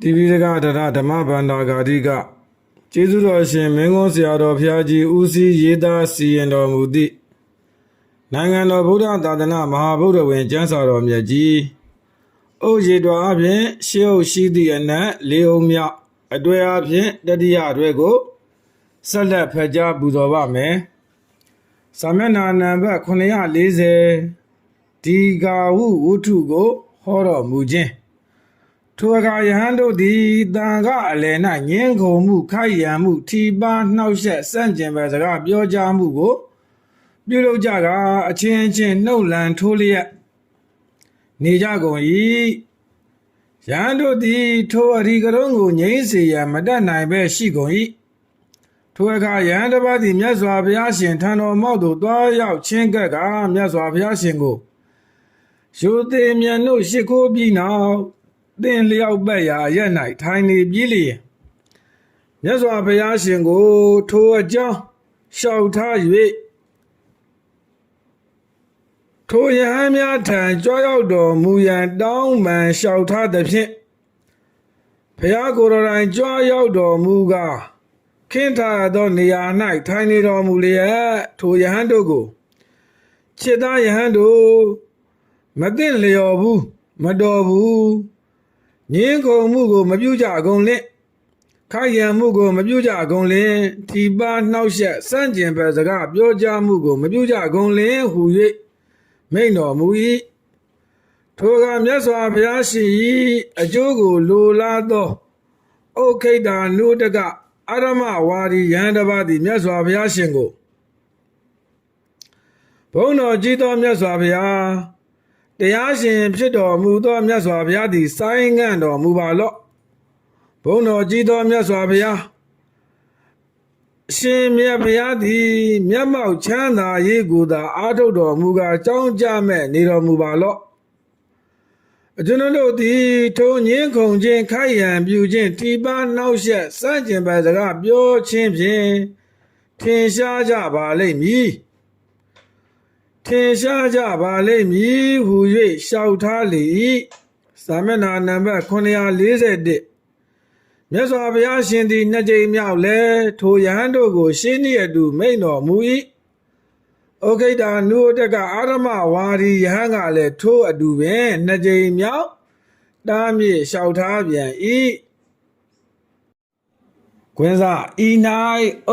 တိပိဋကဒရဓမ္မဗန္တာဂါတိကကျေးဇူးတော်ရှင်မင်းကုန်းဆရာတော်ဘုရားကြီးဦးစီးရေးသားစီရင်တော်မူသည့်နိုင်ငံတော်ဗုဒ္ဓသာသနာမဟာဗုဒ္ဓဝင်ကျမ်းစာတော်မြတ်ကြီးအိုရေတော်အပြင်ရှေးဟုတ်ရှိသည့်အနက်လေးအုံမြောက်အတွေ့အပြင်တတိယအတွဲကိုဆက်လက်ဖတ်ကြားပူဇော်ပါမယ်။စာမျက်နှာနံပါတ်940ဒီဂါဟုဝုထုကိုဟောတော်မူခြင်းထိုအခါယဟန်တို့သည်တန်ခအလယ်၌ငင်းခုန်မှုခိုက်ရန်မှုထိပါနှောက်ယှက်စန့်ကျင်ပဲစကားပြောကြားမှုကိုပြုလုပ်ကြကအချင်းချင်းနှုတ်လန်ထိုးလျက်နေကြကုန်၏ယဟန်တို့သည်ထိုအရိကရုံးကိုငြိမ်းစေရန်မတတ်နိုင်ပဲရှိကုန်၏ထိုအခါယဟန်တစ်ပါးသည်မြတ်စွာဘုရားရှင်ထံတော်မောက်သို့တွားရောက်ချင်းကပ်ကမြတ်စွာဘုရားရှင်ကိုရိုသေမြတ်တို့ရှိခိုးပြီးနောက်သင်လျောက်ပတ်ရာရက်၌ထိုင်နေပြီးလျင်မြတ်စွာဘုရားရှင်ကိုထိုအကြောင်းလျှောက်ထား၍ထိုယဟန်များထံကြွရောက်တော်မူရန်တောင်းပန်လျှောက်ထားသဖြင့်ဘုရားကိုယ်တော်တိုင်ကြွရောက်တော်မူကားခင်းထားသောနေရာ၌ထိုင်နေတော်မူလျက်ထိုယဟန်တို့ကိုခြေသားယဟန်တို့မသိလျော်ဘူးမတော်ဘူးငင်းခုန်မှုကိုမပြုကြကုန်လင့်ခိုက်ရန်မှုကိုမပြုကြကုန်လင့်ထိပါနှောက်ယှက်စန့်ကျင်ပဲစကားပြောကြားမှုကိုမပြုကြကုန်လင့်ဟူ၍မိန့်တော်မူ၏ထိုကမြတ်စွာဘုရားရှင်၏အကျိုးကိုလိုလားသောဥက္ခိတနုတကအရမဝါဒီယဟန်တစ်ပါးသည်မြတ်စွာဘုရားရှင်ကိုဘုန်းတော်ကြီးသောမြတ်စွာဘုရားတရားရှင်ဖြစ်တော်မူသောမြတ်စွာဘုရားသည်ဆိုင်းငံ့တော်မူပါလော့ဘုန်းတော်ကြီးသောမြတ်စွာဘုရားအရှင်မြတ်ဘုရားသည်မျက်မှောက်ချမ်းသာရေးကိုသာအားထုတ်တော်မူကားကြောင်းကြမဲ့နေတော်မူပါလော့ကျွန်တော်တို့သည်ထိုငင်းခုန်ခြင်းခိုက်ရန်ပြုခြင်းထိပါနှောက်ယှက်စန့်ကျင်ပဲစကားပြောခြင်းဖြင့်ထင်ရှားကြပါလိမ့်မည်ထင်ရှားကြပါလိမ့်မည်ဟု၍လျှောက်ထားလေ၏စာမျက်နှာနံပါတ်941မြတ်စွာဘုရားရှင်သည်နှစ်ကြိမ်မြောက်လဲထိုယဟန်တို့ကိုရှင်းနှင့်အတူမိန့်တော်မူ၏ဩခိတနုတကအာရမဝါဒီယဟန်ကလည်းထိုအတူပင်နှစ်ကြိမ်မြောက်တားမြစ်လျှောက်ထားပြန်၏ကွင်းစားဤ၌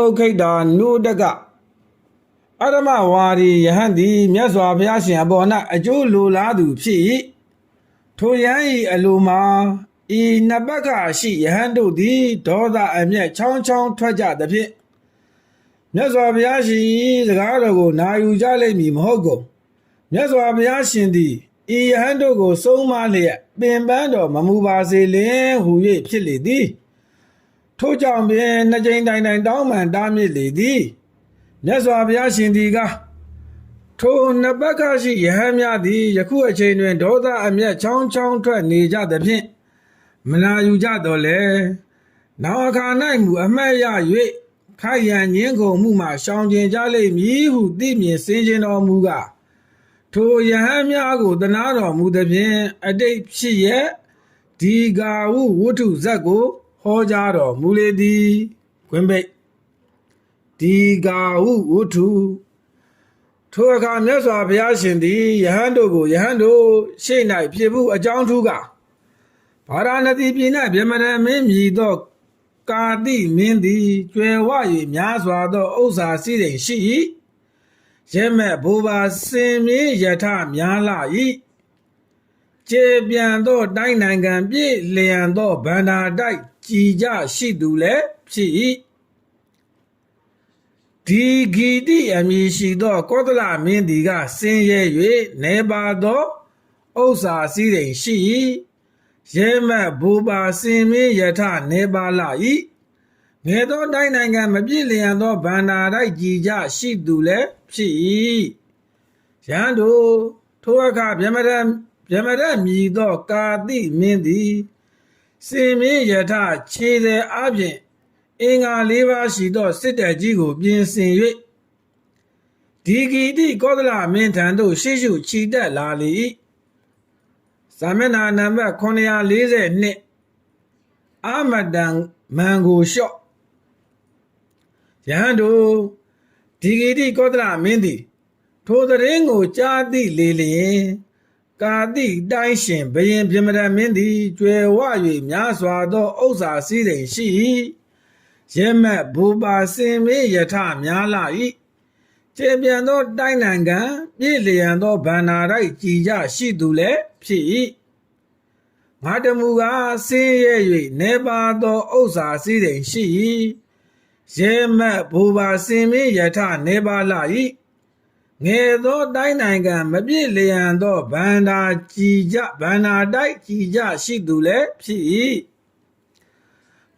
ဩခိတနုတကအရမဝါဒီယဟန်သည်မြတ်စွာဘုရားရှင်အပေါ်၌အကျိုးလိုလားသူဖြစ်၏ထိုယဟန်၏အလိုမှာဤနှစ်ပတ်ခါရှိယဟန်တို့သည်ဒေါသအမျက်ချောင်းချောင်းထွက်ကြသဖြင့်မြတ်စွာဘုရားရှင်၏စကားတော်ကိုနာယူကြလိမ့်မည်မဟုတ်ကုန်မြတ်စွာဘုရားရှင်သည်ဤယဟန်တို့ကိုဆုံးမလျက်ပင်ပန်းတော်မမူပါစေလင်ဟူ၍ဖြစ်လေသည်ထို့ကြောင့်ပင်နှစ်ကြိမ်တိုင်တိုင်တောင်းပန်တားမြစ်လေသည်မြတ်စွာဘုရားရှင်သည်ကထိုနှစ်ပတ်ခါရှိယဟန်များသည်ယခုအချိန်တွင်ဒေါသအမျက်ချောင်းချောင်းထွက်နေကြသဖြင့်မနာယူကြတော့လေနောက်အခါ၌မူအမှတ်ရ၍ခိုက်ရန်ငင်းခုန်မှုမှရှောင်ကျဉ်ကြလိမ့်မည်ဟုသိမြင်စင်ကြင်တော်မူကားထိုယဟန်များကိုတနာတော်မူသဖြင့်အတိတ်ဖြစ်ရဲ့ဒီဂါဟုဝုထုဇတ်ကိုဟောကြားတော်မူလေသည်ခွင်ပိတ်ဒီဂါဟုဝုထုထိုအခါမြတ်စွာဘုရားရှင်သည်ယဟန်တို့ကိုယဟန်တို့ရှေ့၌ဖြစ်မှုအကြောင်းထူးကားဗာရာဏသီပြည်၌ဗြဟ္မဏမင်းမြည်သောကာတိမင်းသည်ကျွယ်ဝ၍များစွာသောဥစ္စာစည်းစိမ်ရှိ၏ရဲမဲ့ဘိုးဘာစင်မြင့်ယထများလာ၏ကျေပြန်သောတိုင်းနိုင်ငံပြည့်လျံသောဗန္ဒာတိုက်ကြည်ကြရှိသူလည်းဖြစ်၏ဒီဂီတိအမည်ရှိသောကောသလမင်းသည်ကဆင်းရဲ၍နေပါသောဥစ္စာစည်းစိမ်ရှိ၏ရဲမတ်ဘူပါစင်မင်းယထနေပါလာ၏ငယ်သောတိုင်းနိုင်ငံမပြည့်လျံသောဗန္ဒာတိုက်ကြည်ကြရှိသူလည်းဖြစ်၏ရန်တို့ထိုအခါဗြဟ္မဏမြည်သောကာတိမင်းသည်စင်မင်းယထခြေသည်အပြင်အင်္ဂါ၄ပါးရှိသောစစ်တပ်ကြီးကိုပြင်ဆင်၍ဒီဂီတိကောသလမင်းထံသို့ရှေ့ရှုချီတက်လာလေ၏စာမျက်နှာနံပါတ်942 အာမတန်မန်ကိုလျှော့ယဟန်တို့ဒီဂီတိကောသလမင်းသည်ထိုသတင်းကိုကြားသိလေလျင်ကာတိတိုင်းရှင်ဘယင်ပြမရမင်းသည်ကျွယ်ဝ၍များစွာသောဥစ္စာစည်းစိမ်ရှိရဲမက်ဘူပါစင်မေယထများလာ၏ကျေပြန်သောတိုင်းနိုင်ငံပြည့်လျံသောဗန္နာရိုက်ကြည်ကြရှိသူလည်းဖြစ်၏ငါတမူကားဆင်းရဲ၍နေပါသောဥစ္စာစည်းစိမ်ရှိ၏ရဲမက်ဘူပါစင်မေယထနေပါလာ၏ငယ်သောတိုင်းနိုင်ငံမပြည့်လျံသောဗန္နာတိုက်ကြည်ကြရှိသူလည်းဖြစ်၏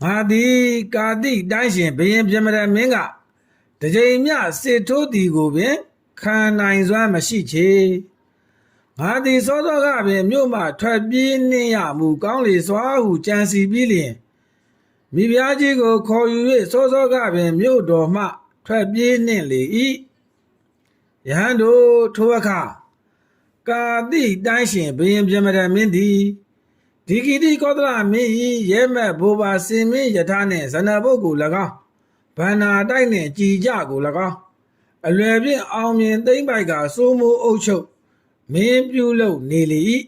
ငါသည်ကာတိတိုင်းရှင်ဘုရင်ပြမရမင်းကတကြိမ်မြစစ်ထိုးသည်ကိုပင်ခံနိုင်စွမ်းမရှိချေငါသည်စောစောကပင်မြို့မှထွက်ပြေးနှင့်ရမူကောင်းလေစွာဟုကြံစီပြီးလျင်မိဖုရားကြီးကိုခေါ်ယူ၍စောစောကပင်မြို့တော်မှထွက်ပြေးနှင့်လေ၏ယဟန်တို့ထိုအခါကာတိတိုင်းရှင်ဘုရင်ပြမရမင်းသည်ဒီဂီတိကောသလမင်း၏ရဲမက်ဘူပါစင်မင်းယထာနှင့်ဇနဘုတ်ကို၎င်းဗန္နာတိုက်နှင့်ကြည်ကြကို၎င်းအလွယ်ဖြင့်အောင်မြင်သိမ့်ပိုက်ကစိုးမိုးအုပ်ချုပ်မင်းပြုလုပ်နေလေ၏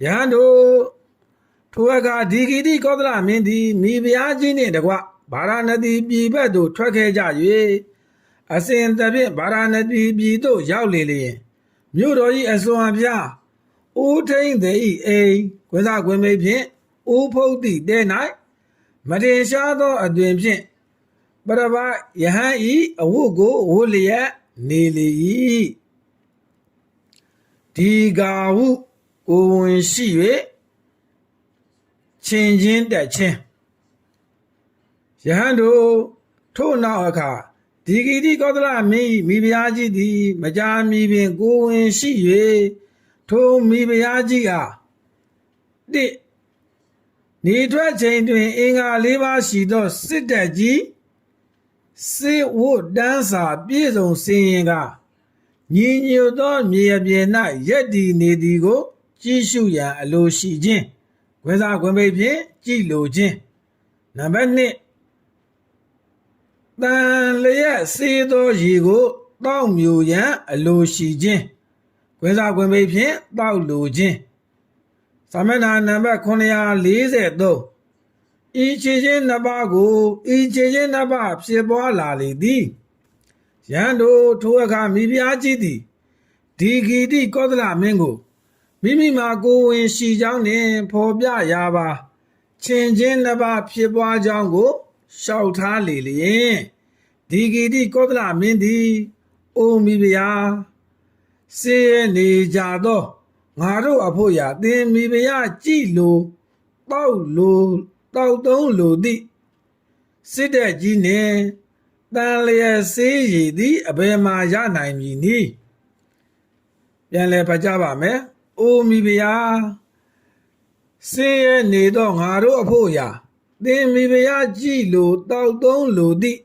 ယဟန်တို့ထိုအခါဒီဂီတိကောသလမင်းသည်မိဖုရားကြီးနှင့်တကွဗာရာဏသီပြည်ဘက်သို့ထွက်ခဲ့ကြ၍အစဉ်သဖြင့်ဗာရာဏသီပြည်သို့ရောက်လေလျင်မြို့တော်၏အစွန်အဖျားဦးထိန်သည်၏အိမ်ကွင်းစားကွင်းမိတ်ဖြင့်ဦးဖုတ်သည့်တဲ၌မတင်ရှားသောအသွင်ဖြင့်ပရပယဟန်၏အဝတ်ကိုဝတ်လျက်နေလေ၏ဒီကာဟုကိုဝင်ရှိ၍ချင်းချင်းတက်ချင်းယဟန်တို့ထို့နောက်အခါဒီဂီတိကောသလမင်း၏မိဖုရားကြီးသည်မကြာမီပင်ကိုဝင်ရှိ၍ထိုမိဖုရားကြီးအားတိနေထွက်ချိန်တွင်အင်္ဂါ၄ပါးရှိသောစစ်တပ်ကြီးစေဝတ်တန်းစာပြည့်စုံစင်ရင်ကညီညွတ်သောမြေပြင်၌ရက်တည်နေသည်ကိုကြည့်ရှုရန်အလိုရှိခြင်းခွဲစားခွင့်ပိတ်ဖြင့်ကြည်လိုခြင်းနံပါတ်2တန်လျက်စေးသောရေကိုတောက်မြူရန်အလိုရှိခြင်းခွဲစားခွင့်ပိတ်ဖြင့်တောက်လိုခြင်းစာမျက်နှာနံပါတ်943ဤခြေချင်းနှစ်ပါးကိုဤခြေချင်းနှစ်ပါးဖြစ်ပွားလာလေသည်ရန်တို့ထိုအခါမိဖုရားကြီးသည်ဒီဂီတိကောသလမင်းကိုမိမိမှာကိုဝင်ရှိကြောင်းနှင့်ဖော်ပြရပါချင်းချင်းနှစ်ပါးဖြစ်ပွားကြောင်းကိုလျှောက်ထားလေလျင်ဒီဂီတိကောသလမင်းသည်အိုမိဖုရားစေနေကြသောငါတို့အဖို့ရာသင်မိဖုရားကြည်လိုတောက်သုံးလိုသည့်စစ်တဲ့ကြီးနှင့်တန်လျက်စေးရည်သည်အဘယ်မှာရနိုင်မည်နည်းပြန်လည်ဖတ်ကြပါမယ်။အိုမိဖုရားစေးရနေသောငါတို့အဖို့ရာသင်မိဖုရားကြည်လိုတောက်သုံးလိုသည့်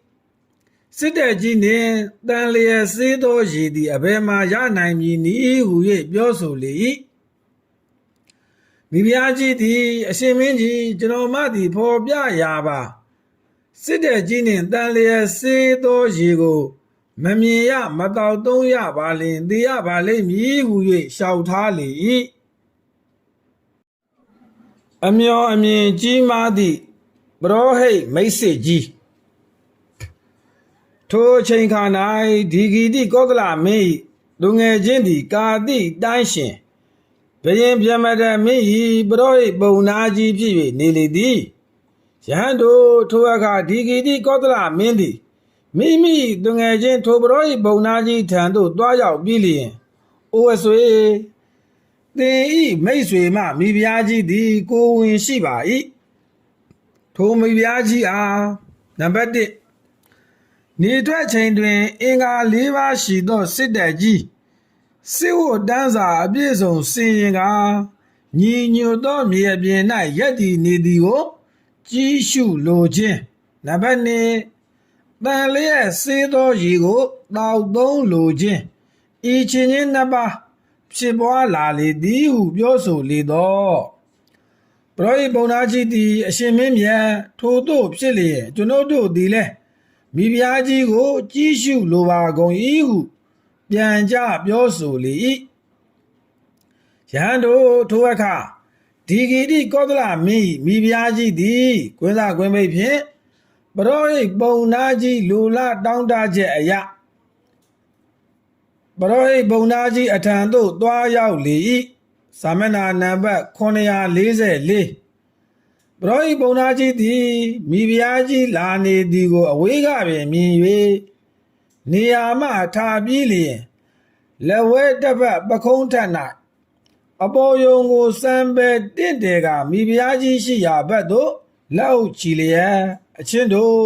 စစ်တဲ့ကြီးနှင့်တန်လျက်စေးသောရည်သည်အဘယ်မှာရနိုင်မည်နည်းဟု၍ပြောဆိုလေ၏မိဖုရားကြီးသည်အရှင်မင်းကြီးကျွန်တော်မသည်ဖော်ပြရာပါစစ်တဲ့ကြီးနှင့်တန်လျက်စေးသောရေကိုမမြင်ရမတောက်သုံးရပါလင်သိရပါလိမ့်မည်ဟု၍လျှောက်ထားလေ၏အမျော်အမြင်ကြီးမားသည့်ပရောဟိတ်မိတ်ဆွေကြီးထိုအချိန်ခါ၌ဒီဂီတိကောသလမင်း၏လူငယ်ချင်းသည်ကာတိတိုင်းရှင်ဘုရင်ပြမရမင်း၏ပရောဟိတ်ပုံနာကြီးဖြစ်၍နေလေသည်ယဟန်တို့ထိုအခါဒီဂီတိကောသလမင်းသည်မိမိလူငယ်ချင်းထိုပရောဟိတ်ပုံနာကြီးထံသို့တွားရောက်ပြီးလျင်အိုအဆွေသင်၏မိတ်ဆွေမှမိဖုရားကြီးသည်ကိုဝင်ရှိပါ၏ထိုမိဖုရားကြီးအားနံပါတ်1နေထွက်ချိန်တွင်အင်္ဂါ၄ပါးရှိသောစစ်တပ်ကြီးစေဝတ်တန်းစာအပြည့်စုံစင်ရင်ကညီညွတ်သောမြေပြင်၌ရက်တည်နေသည်ကိုကြည့်ရှုလိုခြင်းနံပါတ်2တန်လျက်စေးသောရေကိုတောက်သုံးလိုခြင်းဤချင်းချင်းနှစ်ပါးဖြစ်ပွားလာလေသည်ဟုပြောဆိုလေတော့ ပရောဟိတ်ပုံနာကြီးသည်အရှင်မင်းမြတ်ထိုတို့ဖြစ်လျက်ကျွန်ုပ်တို့သည်လည်းမိဖုရားကြီးကိုကြီးရှုလိုပါကုန်၏ဟုပြန်ကြပြောဆိုလေ၏ယဟန်တို့ထိုအခါဒီဂီတိကောသလမင်း၏မိဖုရားကြီးသည်ကွင်းသားကွင်းမိတ်ဖြင့်ပရောဟိတ်ပုံနာကြီးလူလာတောင်းတချက်အရာပရောဟိတ်ပုံနာကြီးအထံသို့သွားရောက်လေ၏စာမျက်နှာနံပါတ်944ပရောဟိတ်ပုံနာကြီးသည်မိဖုရားကြီးလာနေသည်ကိုအဝေးကပင်မြင်၍နေရာမှထားပြီးလျင်လက်ဝဲတစ်ဖက်ပခုံးထက်၌အပေါ်ယုံကိုစံပဲတင့်တယ်ကမိဖုရားကြီးရှိရာဘက်သို့လောက်ချီလျက်အချင်းတို့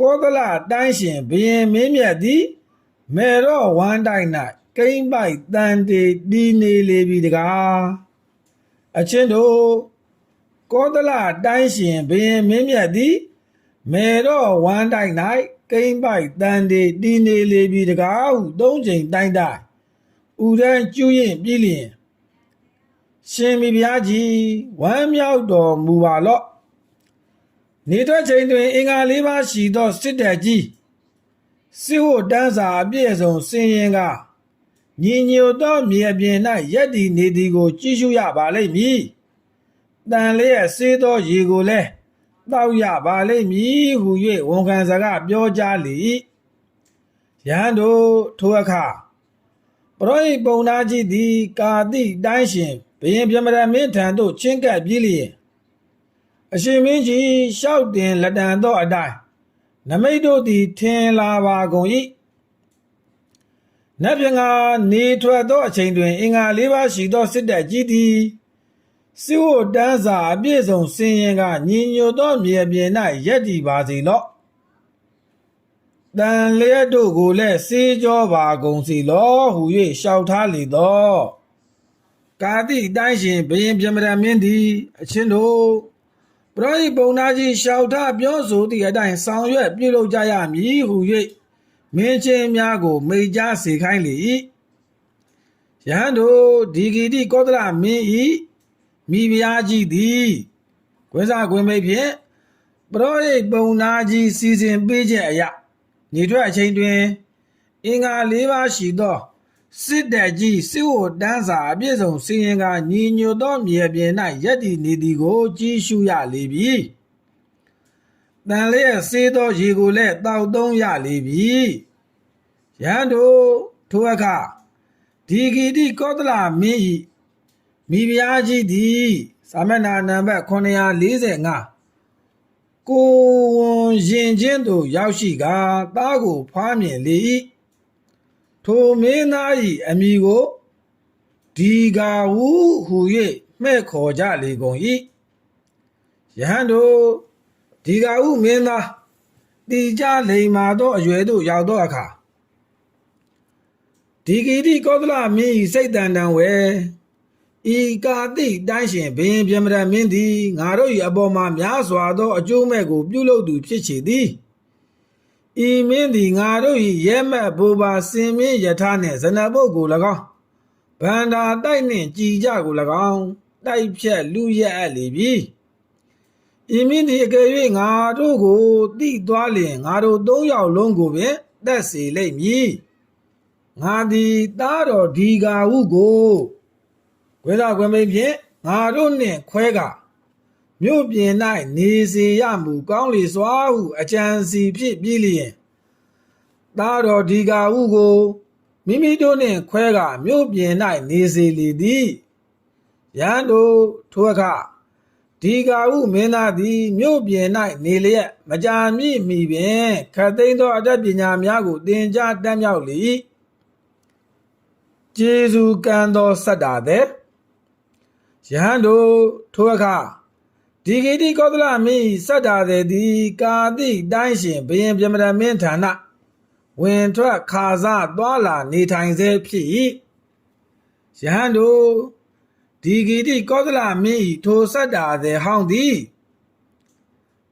ကောသလတိုင်းရှင်ဘုရင်မင်းမြတ်သည်မေရောဝမ်းတိုင်း၌ကိမ့်ပိုက်တန်တေတီနေလေပြီတကားအချင်းတို့ကောသလတိုင်းရှင်ဘုရင်မင်းမြတ်သည်မေရောဝမ်းတိုင်း၌ကိမ့်ပိုက်တန်တေတီနေလေပြီတကားဟုသုံးချိန်တိုင်းတိုင်းဥဒန်းကျူးရင်ပြည်လျင်ရှင်မိဖုရားကြီးဝမ်းမြောက်တော်မူပါလော့နေထွက်ချိန်တွင်အင်္ဂါ၄ပါးရှိသောစစ်တပ်ကြီးစစ်ဝတ်တန်းစာအပြည့်အစုံဆင်ရင်ကညီညွတ်သောမြေပြင်၌ရက်တည်နေသည်ကိုကြည့်ရှုရပါလိမ့်မည်တန်လျက်စေးသောရေကိုလည်းတောက်ရပါလိမ့်မည်ဟု၍ဝန်ခံစကားပြောကြားလေ၏ယဟန်တို့ထိုအခါပရောဟိတ်ပုံနာကြီးသည်ကာတိတိုင်းရှင်ဘုရင်ပြမရမင်းထံသို့ချဉ်ကပ်ပြီးလျင်အရှင်မင်းကြီးလျှောက်တင်လက်တံသောအတိုင်းနမိတ်တို့သည်ထင်လာပါကုန်၏နတ်ပြည်ကနေထွက်သောအချိန်တွင်အင်္ဂါ၄ပါးရှိသောစစ်တပ်ကြီးသည်စစ်ဝတ်တန်းစာအပြည့်စုံဆင်ရင်ကညီညွတ်သောမြေပြင်၌ရက်တည်ပါစေလော့တန်လျက်တို့ကိုလည်းစေးကြောပါကုန်စီလောဟု၍လျှောက်ထားလေသောကာတိတိုင်းရှင်ဘုရင်ပြမရမင်းသည်အချင်းတို့ပရောဟိတ်ပုံနာကြီးလျှောက်ထားပြောဆိုသည့်အတိုင်းဆောင်ရွက်ပြုလုပ်ကြရမည်ဟု၍မင်းချင်းများကိုမိန့်ကြားစေခိုင်းလေ၏ယဟန်တို့ဒီဂီတိကောသလမင်း၏မိဖုရားကြီးသည်ကွင်းစားကွင်းမိတ်ဖြင့်ပရောဟိတ်ပုံနာကြီးစီစဉ်ပေးချက်အရာနေထွက်အချိန်တွင်အင်္ဂါ၄ပါးရှိသောစစ်တပ်ကြီးစစ်ဝတ်တန်းစာအပြည့်စုံစီရင်ကညီညွတ်သောမြေပြင်၌ရက်တည်နေသည်ကိုကြည့်ရှုရလေပြီတန်လျက်စေးသောရေကိုလည်းတောက်သုံးရလေပြီယဟန်တို့ထိုအခါဒီဂီတိကောသလမင်း၏မိဖုရားကြီးသည်စာမျက်နှာနံပါတ်945ကိုဝန်ရင်ချင်းသို့ရောက်ရှိကသားကိုဖွားမြင်လေ၏ထိုမင်းသား၏အမည်ကိုဒီဂါဝုဟု၍မှဲ့ခေါ်ကြလေကုန်၏ယဟန်တို့ဒီဂါဝုမင်းသားတည်ကြလိမ္မာသောအရွယ်သို့ရောက်သောအခါဒီဂီတိကောသလမင်း၏စိတ်တန်တန်ဝဲဤကာတိတိုင်းရှင်ဘုရင်ပြမရမင်းသည်ငါတို့၏အပေါ်မှာများစွာသောအကျိုးမဲ့ကိုပြုလုပ်သူဖြစ်ချေသည်ဤမင်းသည်ငါတို့၏ရဲမက်ဘူပါစင်မင်းယထာနှင့်ဇနဘုတ်ကို၎င်းဗန္ဒာတိုက်နှင့်ကြည်ကြကို၎င်းတိုက်ဖြတ်လူရက်အပ်လေပြီဤမင်းသည်အကယ်၍ငါတို့ကိုတိသွားလျင်ငါတို့၃ယောက်လုံးကိုပင်သက်စေလိမ့်မည်ငါသည်သားတော်ဒီဂါဟုကိုခွဲသာခွဲမိတ်ဖြင့်ငါတို့နှင့်ခွဲကမြို့ပြင်၌နေစေရမူကောင်းလေစွာဟုအကြံစီဖြစ်ပြီးလျင်သားတော်ဒီဂါဟုကိုမိမိတို့နှင့်ခွဲကမြို့ပြင်၌နေစေလေသည်ရန်တို့ထိုအခါဒီဂါဟုမင်းသားသည်မြို့ပြင်၌နေလျက်မကြာမြင့်မီပင်ခတ်သိမ်းသောအတတ်ပညာများကိုသင်ကြားတတ်မြောက်လေ၏ကျေးဇူးကံသောစတ္တာသည်ယဟန်တို့ထိုအခါဒီဂီတိကောသလမင်းစတ္တာသည်ကာတိတိုင်းရှင်ဘုရင်ပြမရမင်းဌာနဝင်ထွက်ခါစားသွားလာနေထိုင်စေဖြစ်၏ယဟန်တို့ဒီဂီတိကောသလမင်းထိုစတ္တာသည်ဟောင်းသည်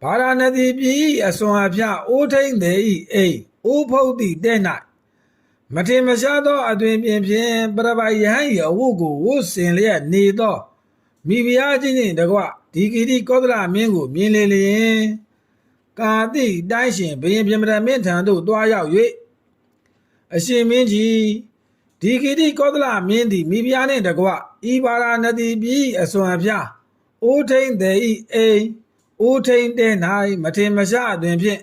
ဗာရာဏသီပြည်အစွန်အဖျအိုးထိန်သည်၏အိမ်အိုးဖုတ်သည့်တဲ့၌မထင်မရှားသောအသွင်ပြင်ဖြင့်ပရပိုင်ယဟန်၏အဝတ်ကိုဝတ်ဆင်လျက်နေသော မိဖုရားချင်းချင်းတကွဒီဂီတိကောသလမင်းကိုမြင်လေလျင်ကာတိတိုင်းရှင်ဘုရင်ပြမတမင်းထံသို့တွားရောက်၍အရှင်မင်းကြီးဒီဂီတိကောသလမင်းသည်မိဖုရားနှင့်တကွဤပါရာဏသီပြည်အစွန်အဖျားအိုးထိန်သည်ဤအိမ်အိုးထိန်တဲ့၌မထင်မရှားတွင်ဖြင့်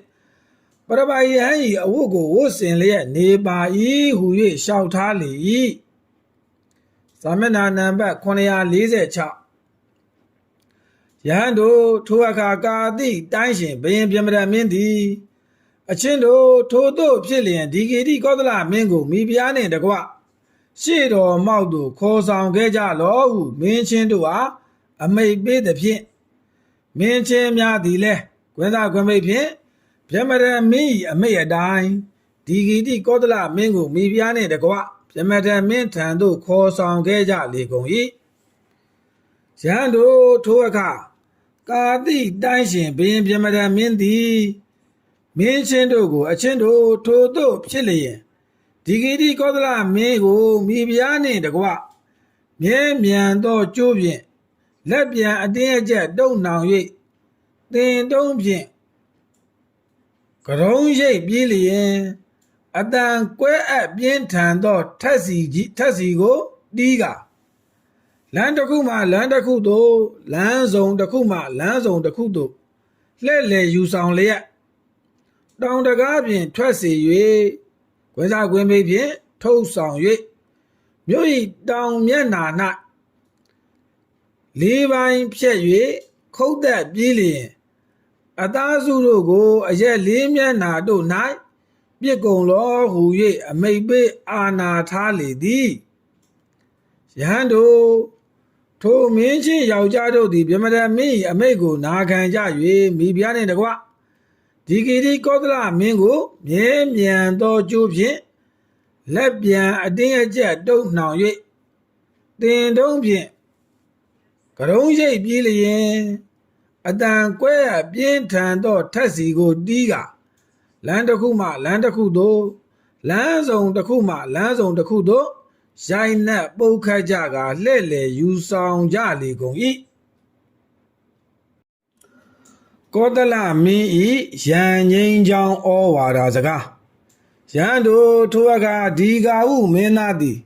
ပရပိုင်ယဟန်၏အဝတ်ကိုဝတ်ဆင်လျက်နေပါ၏ဟု၍လျှောက်ထားလေ၏ဇာမျက်နှာနံပါတ်946ယဟန်တို့ထိုအခါကာတိတိုင်းရှင်ဘုရင်ပြမတမင်းသည်အချင်းတို့ထိုတို့ဖြစ်လျင်ဒီဂီတိကောသလမင်းကိုမိဖုရားနှင့်တကွရှေ့တော်မောက်သို့ခေါ်ဆောင်ခဲ့ကြလောဟုမင်းချင်းတို့အားအမိန့်ပေးသည်ဖြင့်မင်းချင်းများသည်လည်းကွင်းသားကွင်းမိတ်ဖြင့်ပြမတမင်း၏အမိန့်အတိုင်းဒီဂီတိကောသလမင်းကိုမိဖုရားနှင့်တကွပြမတမင်းထံသို့ခေါ်ဆောင်ခဲ့ကြလေကုန်၏ယဟန်တို့ထိုအခါကာတိတိုင်းရှင်ဘုရင်ပြမတမင်းသည်မင်းချင်းတို့ကိုအချင်းတို့ထိုတို့ဖြစ်လျင်ဒီဂီတိကောသလမင်းကိုမိဖုရားနှင့်တကွမြဲမြံသောကျိုးဖြင့်လက်ပြန်အတင်းအကျပ်တုံနှောင်၍တင်တုံးဖြင့်ကရုံးရိပ်ပြေးလျင်အတန်ကွဲအပ်ပြင်းထန်သောထက်စီကိုတီးကလမ်းတစ်ခုမှလမ်းတစ်ခုသို့လမ်းစုံတစ်ခုမှလမ်းစုံတစ်ခုသို့လှည့်လည်ယူဆောင်လျက်တောင်တကားဖြင့်ထွက်စေ၍ကွင်းစားကွင်းမိတ်ဖြင့်ထုတ်ဆောင်၍မြို့၏တောင်မျက်နှာ၌လေးပိုင်းဖြက်၍ခုတ်သက်ပြေးလျင်အသားစုတို့ကိုအရက်လေးမျက်နှာတို့၌ပြစ်ကုန်လောဟု၍အမိတ်ပေးအာနာထားလေသည်ယဟန်တို့ထိုမင်းချင်းယောက်ျားတို့သည်ပြမတမင်း၏အမိတ်ကိုနာခံကြ၍မိဖုရားနှင့်တကွဒီဂီတိကောသလမင်းကိုမြဲမြံသောကျိုးဖြင့်လက်ပြန်အတင်းအကျပ်တုံနှောင်၍တင်တုံးဖြင့်ကရုံးရိပ်ပြေးလျင်အတန်ကွဲပြင်းထန်သောထက်စီကိုတီးကလမ်းတစ်ခုမှလမ်းတစ်ခုသို့လမ်းစုံတစ်ခုမှလမ်းစုံတစ်ခုသို့ရိုက်နှက်ပုတ်ခတ်ကြကလှဲ့လေယူဆောင်ကြလေကုန်၏ကောသလမင်း၏ရန်ငိမ့်ချောင်းဩဝါဒစကားရန်တို့ထိုအခါဒီကာဟုမင်းသားသည်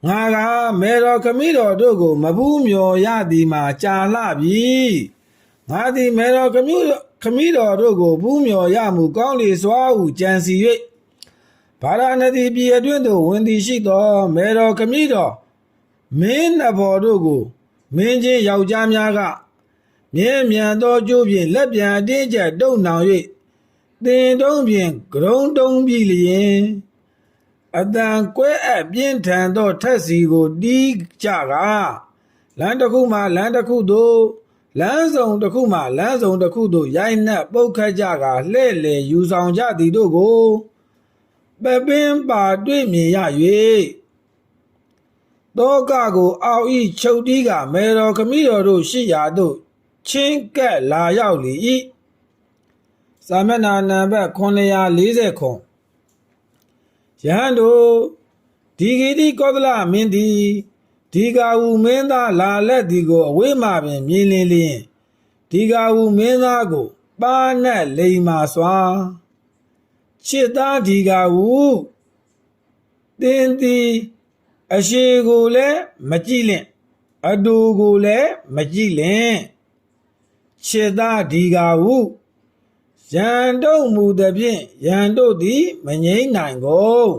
ငါကမေတော်ခမည်းတော်တို့ကိုမပူးမြော်ရသည်မှာကြာလှပြီငါသည်မေတော်ခမည်းတော်တို့ကိုပူးမြော်ရမှုကောင်းလေစွာဟုကြံစီ၍ဗာရာဏသီပြည်အတွင်းသို့ဝင်သည်ရှိသောမေတော်ခမည်းတော်မင်းနဘော်တို့ကိုမင်းချင်းယောက်ျားများကမြဲမြံသောကျိုးဖြင့်လက်ပြန်အတင်းကျပ်တုံနှောင်၍တင်တုံးဖြင့်ကရုံးတုံးပြီးလျင်အတန်ကွဲအပ်ပြင်းထန်သောထက်စီကိုတီးကြကလမ်းတစ်ခုမှလမ်းတစ်ခုသို့လမ်းစုံတစ်ခုမှလမ်းစုံတစ်ခုသို့ရိုက်နှက်ပုတ်ခတ်ကြကလှဲ့လေယူဆောင်ကြသည်တို့ကိုပပင်းပါတွေ့မြင်ရ၍တောကကိုအောက်ဤချုပ်တီးကမေတော်ခမည်းတော်တို့ရှိရာသို့ချင်းကပ်လာရောက်လေ၏စာမျက်နှာနံပါတ်940ယဟန်တို့ဒီဂီတိကောသလမင်းသည်ဒီကာဟုမင်းသားလာလက်သည်ကိုအဝေးမှပင်မြင်လျင်ဒီကာဟုမင်းသားကိုပါနက်လိမ်မာစွာချစ်သားဒီကာဟုတင်းသည်အရှိကိုလည်းမကြည့်လင့်အတူကိုလည်းမကြည့်လင့်ချစ်သားဒီကာဟုရန်တို့မူသည်ဖြင့်ရန်တို့သည်မငြိမ့်နိုင်ကုန်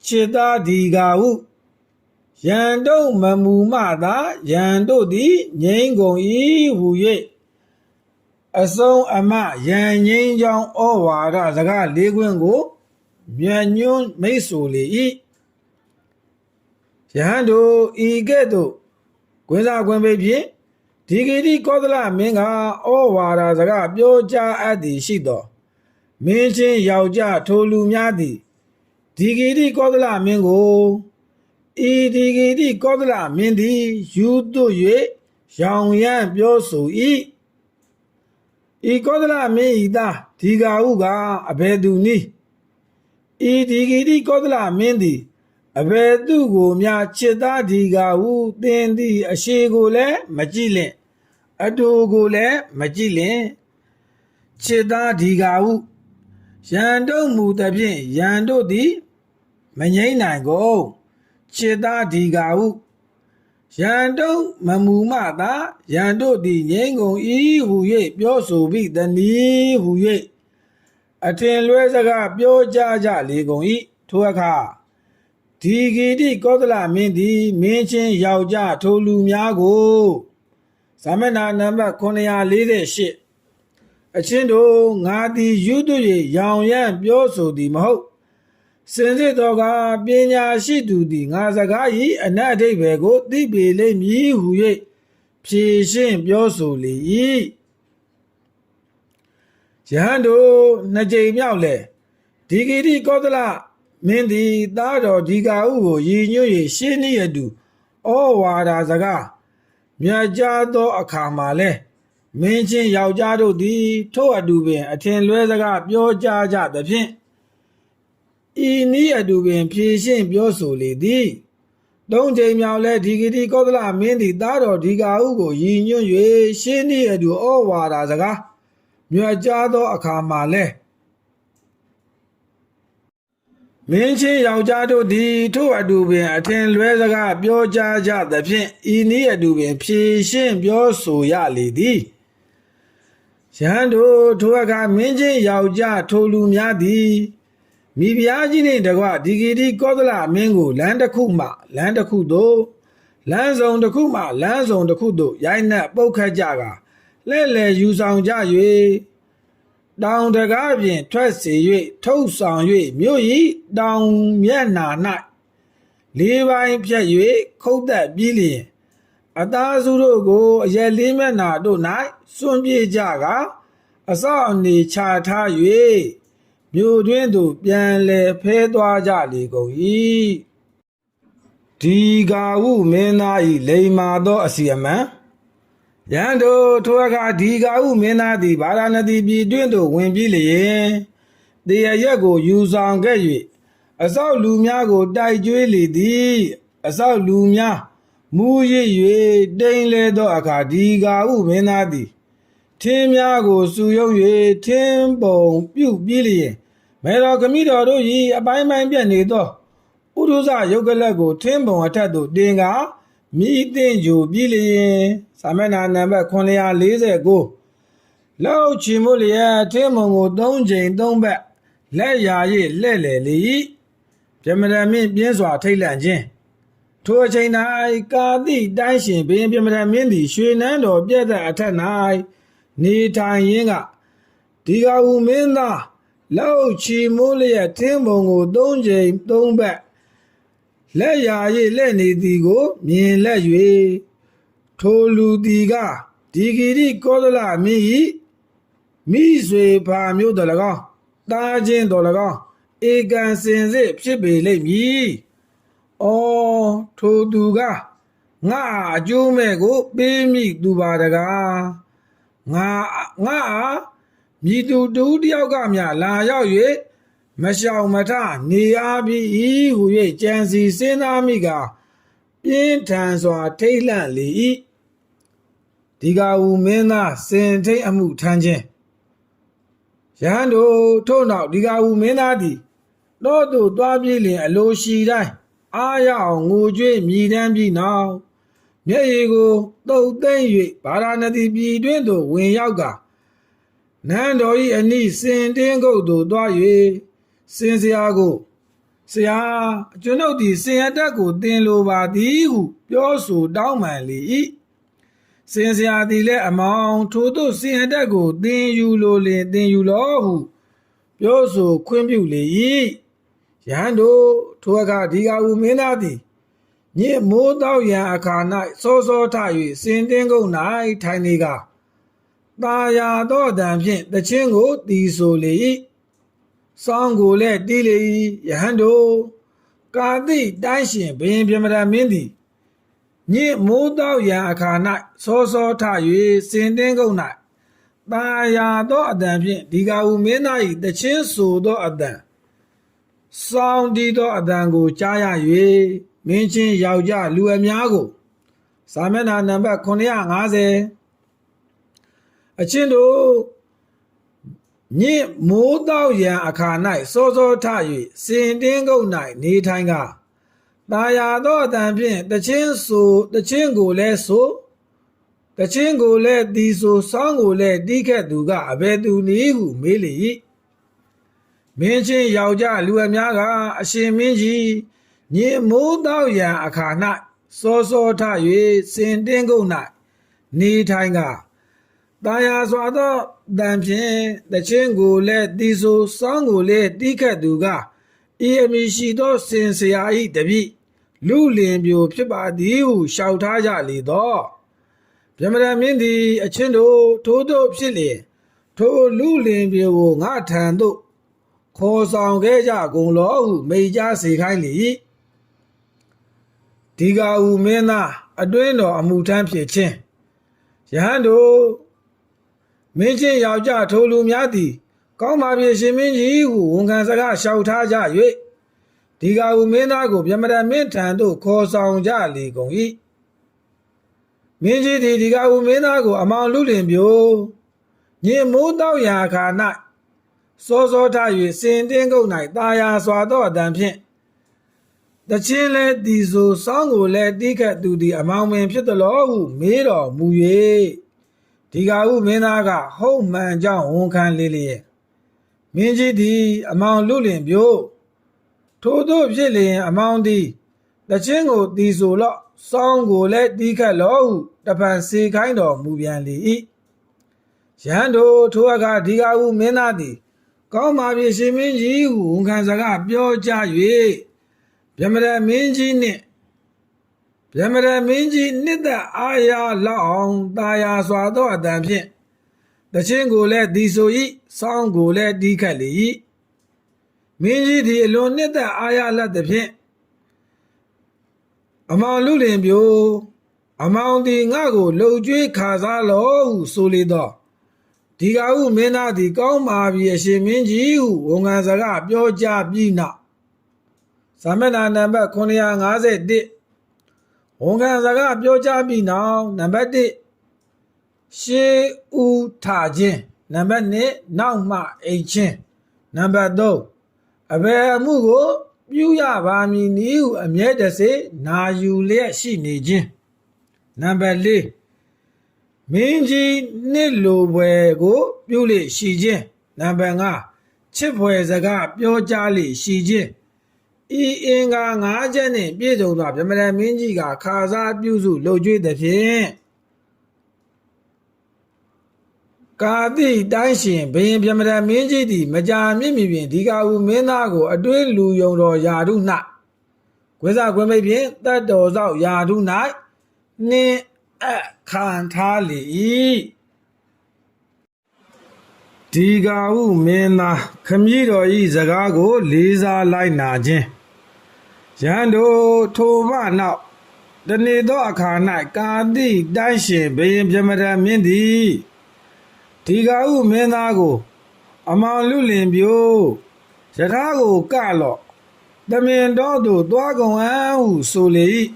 ချစ်သားဒီကာဟုရန်တို့မမူမှသာရန်တို့သည်ငြိမ့်ကုန်၏ဟု၍အဆုံးအမရန်ငြိမ်းချောင်းဩဝါဒစကားလေးခွင်းကိုမြတ်ညွန်းမိတ်ဆိုလေ၏ယဟန်တို့ဤကဲ့သို့ကွင်းစားကွင်းပိတ်ဖြင့်ဒီဂီတိကောသလမင်းကဩဝါဒစကားပြောကြားအပ်သည်ရှိသောမင်းချင်းယောက်ျားထိုလူများသည်ဒီဂီတိကောသလမင်းကိုဤဒီဂီတိကောသလမင်းသည်ယူသွတ်၍ရောင်ရမ်းပြောဆို၏ဤကောသလမင်းဤသားဒီကာဟုကအဘယ်သူနည်းဤဒီဂီတိကောသလမင်းသည် အဘယ်သူကိုများချစ်သားဒီကဟုသင်သည်အရှိကိုလည်းမကြည့်လင့်အတူကိုလည်းမကြည့်လင့်ချစ်သားဒီကဟုရန်တို့မူသဖြင့်ရန်တို့သည်မငြိမ့်နိုင်ကုန်ချစ်သားဒီကဟုရန်တို့မမူမှသာရန်တို့သည်ငြိမ့်ကုန်၏ဟု၍ပြောဆိုပြီးတနည်းဟု၍အထင်လွဲစကားပြောကြကြလေကုန်၏ထိုအခါဒီဂီတိကောသလမင်းသည်မင်းချင်းယောက်ျားထိုလူများကိုဇာမဏနံပါတ်948အချင်းတို့ငါသည်ယူသွ၍ရောင်ရမ်းပြောဆိုသည်မဟုတ်စင်စစ်တော်ကပညာရှိသူသည်ငါစကား၏အနက်အဓိပ္ပာယ်ကိုသိပေလိမ့်မည်ဟု၍ဖြေရှင်းပြောဆိုလေ၏ယဟန်တို့နှစ်ကြိမ်မြောက်လဲဒီဂီတိကောသလမင်းသည်သားတော်ဒီကာဥကိုရည်ညွှန်း၍ရှင်းနည်းအတူဩဝါဒစကားမြတ်ကြားသောအခါမှာလဲမင်းချင်းယောက်ျားတို့သည်ထို့အတူပင်အထင်လွဲစကားပြောကြားကြသဖြင့်ဤနည်းအတူပင်ဖြေရှင်းပြောဆိုလေသည်သုံးချိန်မြောက်လဲဒီဂီတိကောသလမင်းသည်သားတော်ဒီကာဥကိုရည်ညွှန်း၍ရှင်းနည်းအတူဩဝါဒစကားမြတ်ကြားသောအခါမှာလဲမင်းချင်းယောက်ျားတို့သည်ထို့အတူပင်အထင်လွဲစကားပြောကြားကြသဖြင့်ဤနည်းအတူပင်ဖြေရှင်းပြောဆိုရလေသည်ယဟန်တို့ထိုအခါမင်းချင်းယောက်ျားထိုလူများသည်မိဖုရားကြီးနှင့်တကွဒီဂီတိကောသလမင်းကိုလမ်းတစ်ခုမှလမ်းတစ်ခုသို့လမ်းစုံတစ်ခုမှလမ်းစုံတစ်ခုသို့ရိုက်နှက်ပုတ်ခတ်ကြကလှဲ့လေယူဆောင်ကြ၍တောင်တကားပြင်ထွက်စေ၍ထုတ်ဆောင်၍မြို့၏တောင်မျက်နှာ၌လေးပိုင်းဖြတ်၍ခုတ်သက်ပြီးလျင်အသားစုတို့ကိုအရက်လေးမျက်နှာတို့၌စွန့်ပြေးကြကအစောင့်အနေချထား၍မြို့တွင်သို့ပြန်လဲဖဲသွားကြလေကုန်၏ဒီကာဟုမင်းသား၏လိမ္မာသောအစီအမံယဟန်တို့ထိုအခါဒီကာဟုမင်းသားသည်ဗာရာဏသီပြည်တွင်သို့ဝင်ပြီးလျင်တေရရက်ကိုယူဆောင်ခဲ့၍အစောက်လူများကိုတိုက်ကြွေးလေသည်အစောက်လူများမူရစ်၍တိမ်လဲသောအခါဒီကာဟုမင်းသားသည်ထင်းများကိုစုယုံ၍ထင်းပုံပြုတ်ပြီးလျင်မေတော်ခမိတော်တို့၏အပိုင်းပိုင်းပြတ်နေသောဥဒုဇယုတ်ကလတ်ကိုထင်းပုံအထက်သို့တင်ကာမိသင်ကြိုပြီးလျင်စာမျက်နှာနံပါတ်949လောက်ချီမှုလျက်ထင်းပုံကို3ချိန်3ဘက်လက်ရာ၍လှဲ့လေလေ၏ပြမရမင်းပြင်းစွာထိတ်လန့်ခြင်းထိုအချိန်၌ကာတိတိုင်းရှင်ဘုရင်ပြမရမင်းသည်ရွှေနန်းတော်ပြည့်တဲ့အထက်၌နေထိုင်ရင်းကဒီကာဟုမင်းသားလောက်ချီမိုးလျက်ထင်းပုံကို3ချိန်3ဘက်လက်ရာ၍လက်နေသည်ကိုမြင်လက်၍ထိုလူသည်ကဒီဂီတိကောသလမင်း၏မိဆွေဖာမျိုးတော်၎င်းတားခြင်းတော်၎င်းဧကံစင်စစ်ဖြစ်ပေလိမ့်မည်။အော်ထိုသူကငါအကျိုးမဲ့ကိုပေးမိသူပါတကားငါမြည်သူတူတယောက်ကမြလာရောက်၍မရှောင်မထနေအားပြီးဟု၍ကြံစီစဉ်းစားမိကပြင်းထန်စွာထိတ်လန့်လေ၏ဒီကာဟုမင်းသားစင်ထိတ်အမှုထမ်းခြင်းယဟန်တို့ထို့နောက်ဒီကာဟုမင်းသားသည်တော့သို့သွားပြေးလျင်အလိုရှိတိုင်းအားရအောင်ငိုကြွေးမြည်တမ်းပြီးနောက်မျက်ရည်ကိုတုပ်သိမ့်၍ဗာရာဏသီပြည်တွင်သို့ဝင်ရောက်ကနန်းတော်၏အနီးစင်တင်းကုတ်သို့သွား၍စင်စရာကိုဆရာကျွန်ုပ်သည်စင်ရတက်ကိုတင်လိုပါသည်ဟုပြောဆိုတောင်းပန်လေ၏စင်စရာသည်လည်းအမောင်ထိုသို့စင်ရတက်ကိုတင်ယူလိုလင်တင်ယူလောဟုပြောဆိုခွင့်ပြုလေ၏ယဟန်တို့ထိုအခါဒီကာဟုမင်းသားသည်ညမိုးတောက်ရန်အခါ၌စောစောထ၍စင်တင်းကုန်း၌ထိုင်နေကတာယာသောအတန်ဖြင့်တခြင်းကိုတီးဆိုလေ၏စောင်းကိုလည်းတီးလေ၏ယဟန်တို့ကာတိတိုင်းရှင်ဘုရင်ပြမရမင်းသည်ညမိုးတောက်ရန်အခါ၌စောစောထ၍စင်တင်းကုန်း၌တာယာသောအတန်ဖြင့်ဒီကာဟုမင်းသား၏တခြင်းဆိုသောအတန် စောင်းတီးသောအတန်ကိုကြားရ၍မင်းချင်းယောက်ျားလူအများကိုစာမျက်နှာနံပါတ်950အချင်းတို့ညစ်မိုးတောက်ရန်အခါ၌စောစောထ၍စင်တင်းကုတ်၌နေထိုင်ကတာယာသောအတန်ဖြင့်တချင်းကိုလည်းဆိုတချင်းကိုလည်းတီဆိုစောင်းကိုလည်းတီးခတ်သူကအဘယ်သူနည်းဟုမေးလေ၏မင်းချင်းယောက်ျားလူအများကအရှင်မင်းကြီးညင်မိုးတောက်ရန်အခါ၌စောစောထ၍စင်တင်းကုတ်၌နေထိုင်ကတာယာစွာသောတန်ဖြင့်တချင်းကိုလည်းတီဆိုစောင်းကိုလည်းတီးခတ်သူကဤအမည်ရှိသောစင်ဆရာ၏တပည့်လူလင်ပြိုဖြစ်ပါသည်ဟုလျှောက်ထားကြလေတော့ဗြဟ္မဏမင်းသည်အချင်းတို့ထိုတို့ဖြစ်လျင်ထိုလူလင်ပြိုကိုငါထံသို့ခေါ်ဆောင်ခဲ့ကြကုန်လောဟုမိန့်ကြားစေခိုင်းလေ၏ဒီကဟုမင်းသားအတွင်းတော်အမှုထမ်းဖြစ်ခြင်းယဟန်တို့မင်းချင်းယောက်ျားထိုလူများသည်ကောင်းပါပြီရှင်မင်းကြီးဟုဝန်ခံစကားလျှောက်ထားကြ၍ဒီကဟုမင်းသားကိုဗြဟ္မဏမင်းထံသို့ခေါ်ဆောင်ကြလေကုန်၏မင်းကြီးသည်ဒီကဟုမင်းသားကိုအမောင်လူလင်ပြိုညင်မိုးတောက်ရာခါ၌စောစောထ၍စင်တင်းကုတ်၌တာယာစွာသောအတန်ဖြင့်တချင်းလဲတီဆိုစောင်းကိုလည်းတီးခတ်သူသည်အမောင်ပင်ဖြစ်သလောဟုမေးတော်မူ၍ဒီကဟုမင်းသားကဟုတ်မှန်ကြောင်းဝန်ခံလေလျက်မင်းကြီးသည်အမောင်လူလင်ပြိုထိုတို့ဖြစ်လျင်အမောင်သည်တချင်းကိုတီဆိုလော့စောင်းကိုလည်းတီးခတ်လောဟုတပံစေခိုင်းတော်မူပြန်လေ၏ရဟန်းတို့ထိုအခါဒီကဟုမင်းသားသည်ကောင်းပါပြီရှင်မင်းကြီးဟုဝန်ခံစကားပြောကြ၍ဗြဟ္မဏမင်းကြီးနှစ်သက်အားရလောက်အောင်တာယာစွာသောအတန်ဖြင့်တချင်းကိုလည်းတီဆို၏စောင်းကိုလည်းတီးခတ်လေ၏မင်းကြီးသည်အလွန်နှစ်သက်အားရလတ်သည်ဖြင့်အမောင်လူလင်ပြိုအမောင်သည်ငါကိုလှုပ်ကြွေးခါစားလောဟုဆိုလေတော့ဒီကဟုမင်းသားသည်ကောင်းပါပြီအရှင်မင်းကြီးဟုဝန်ခံစကားပြောကြပြီးနောက်စာမျက်နှာနံပါတ်951ဝန်ခံစကားပြောကြပြီးနောက်နံပါတ်1ရှေးဦးထခြင်းနံပါတ်2နောက်မှအိတ်ခြင်းနံပါတ်3အဘယ်အမှုကိုပြုရပါမည်နည်းဟုအမြဲတစေနာယူလျက်ရှိနေခြင်းနံပါတ်4မင်းကြီးနှစ်လိုပွဲကိုပြုလေရှိခြင်းနံပါတ်5ချစ်ဖွယ်စကားပြောကြားလေရှိခြင်းဤအင်္ဂါ5ချက်နှင့်ပြည့်စုံသောဗြဟ္မဏမင်းကြီးကခါစားပြုစုလှုပ်ကြွေးသည်ဖြင့်ကာတိတိုင်းရှင်ဘုရင်ဗြဟ္မဏမင်းကြီးသည်မကြာမြင့်မီဖြင့်ဒီကဟုမင်းသားကိုအတွင်းလူယုံတော်ယာထု၌ကွေးစားကွေးမိတ်ဖြင့်တတ်တော်ဆောက်ယာထု၌နှင်းအခန့်ထားလေ၏ဒီကဟုမင်းသားခမည်းတော်၏စကားကိုလေးစားလိုက်နာခြင်းရန်တို့ထိုမှနောက်တနေ့သောအခါ၌ကာတိတိုင်းရှင်ဘုရင်ဗြဟ္မဏမင်းသည်ဒီကဟုမင်းသားကိုအမောင်လူလင်ပြိုယထာကိုကလော့တမင်တော်သို့သွားကုန်အံ့ဟုဆိုလေ၏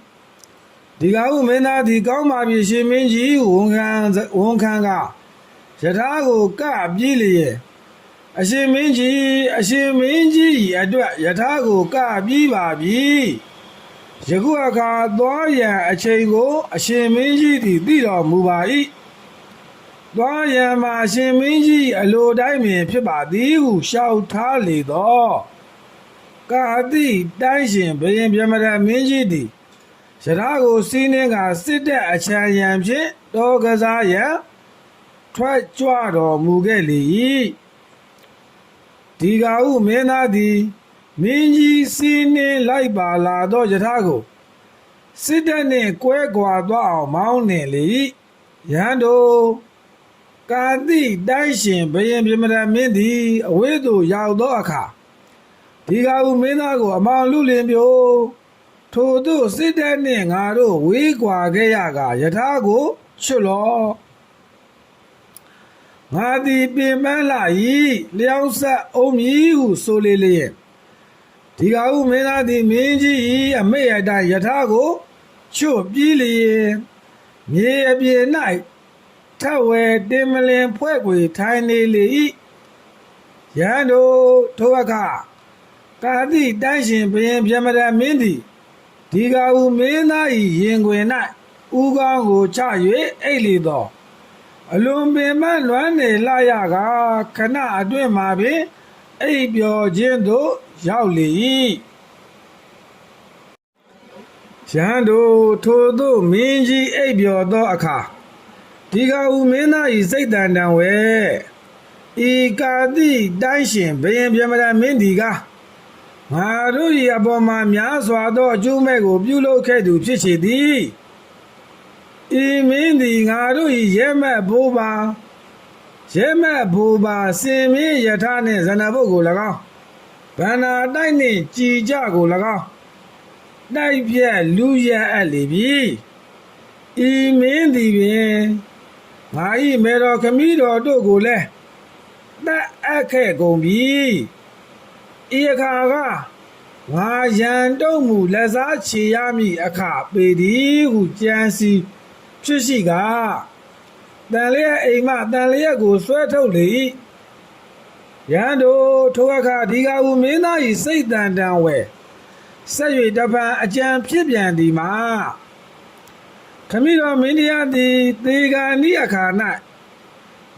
ဒီကဟုမင်းသားသည်ကောင်းပါပြီရှင်မင်းကြီးဟုဝန်ခံကယထာကိုကပြေးလျက်အရှင်မင်းကြီးအတွက်ယထာကိုကပြေးပါပြီယခုအခါသွားရန်အချိန်ကိုအရှင်မင်းကြီးသည်သိတော်မူပါ၏သွားရန်မှာအရှင်မင်းကြီးအလိုတိုင်းပင်ဖြစ်ပါသည်ဟုလျှောက်ထားလေတော့ကာတိတိုင်းရှင်ဘုရင်ဗြဟ္မဏမင်းကြီးသည်ယထာကိုစီးနှင်းကစစ်တဲ့အချံရံဖြင့်တော်ကစားရန်ထွက်ကြွတော်မူခဲ့လေ၏ဒီကဟုမင်းသားသည်မင်းကြီးစီးနှင်းလိုက်ပါလာသောယထာကိုစစ်တပ်နှင့်ကွဲကွာသွားအောင်မောင်းနှင်လေ၏ရန်တို့ကာတိတိုင်းရှင်ဘုရင်ဗြဟ္မဏမင်းသည်အဝေးသို့ရောက်သောအခါဒီကဟုမင်းသားကိုအမောင်လူလင်ပြိုထိုသို့စစ်တပ်နှင့်ငါတို့ဝေးကွာခဲ့ရကယထာကိုချွတ်လော့ငါသည်ပင်ပန်းလာ၏လျောက်ဆက်အုံးမည်ဟုဆိုလေလျက်ဒ ဒီကဟုမင်းသားသည်မင်းကြီး၏အမိတ်အတိုင်းယထာကိုချွတ်ပြီးလျင်မြေအပြင်၌ထဝယ်တင်မလင်ဖွဲ့ကွေထိုင်နေလေ၏ရန်တို့ထိုအခါကာတိတိုင်းရှင်ဘုရင်ပြမရမင်းသည်ဒီကဟုမင်းသား၏ရင်ခွင်၌ဥကောင်းကိုချ၍အိတ်လေသောအလွန်ပင်မလွမ်းနေလာရကခဏအတွင်းမှာပင်အိပ်ပျော်ခြင်းသို့ရောက်လေ၏ရန်တို့ထိုသို့မင်းကြီးအိပ်ပျော်သောအခါဒီကဟုမင်းသား၏စိတ်တန်တန်ဝဲဤကာတိတိုင်းရှင်ဘုရင်ပြမရမင်းဒီကငါတို့၏အပေါ်မှာများစွာသောအကျိုးမဲ့ကိုပြုလုပ်ခဲ့သူဖြစ်ချေသည်ဤမင်းသည်ငါတို့၏ရဲမက်ဘိုးပါရဲမက်ဘိုးပါစင်မင်းယထာနှင့်ဇနဘုတ်ကို၎င်းဗန္နာတိုက်နှင့်ကြည်ကြကို၎င်းတိုက်ပြက်လူရက်အပ်လေပြီဤမင်းသည်ပင်ငါ၏မေတော်ခမည်းတော်တို့ကိုလည်းတတ်အပ်ခဲ့ကုန်ပြီဤအခါကငါရန်တုံးမူလက်စားချေရမည်အခါပေသည်ဟုကြံစီဖြစ်ရှိကတန်လျက်အိမ်မှတန်လျက်ကိုဆွဲထုတ်လေ၏ရန်တို့ထိုအခါဒီကဟုမင်းသား၏စိတ်တန်တန်ဝဲဆက်၍တပံအကြံဖြစ်ပြန်သည်မှာခမည်းတော်မင်းတရားသည်သေဂာနိအခါ၌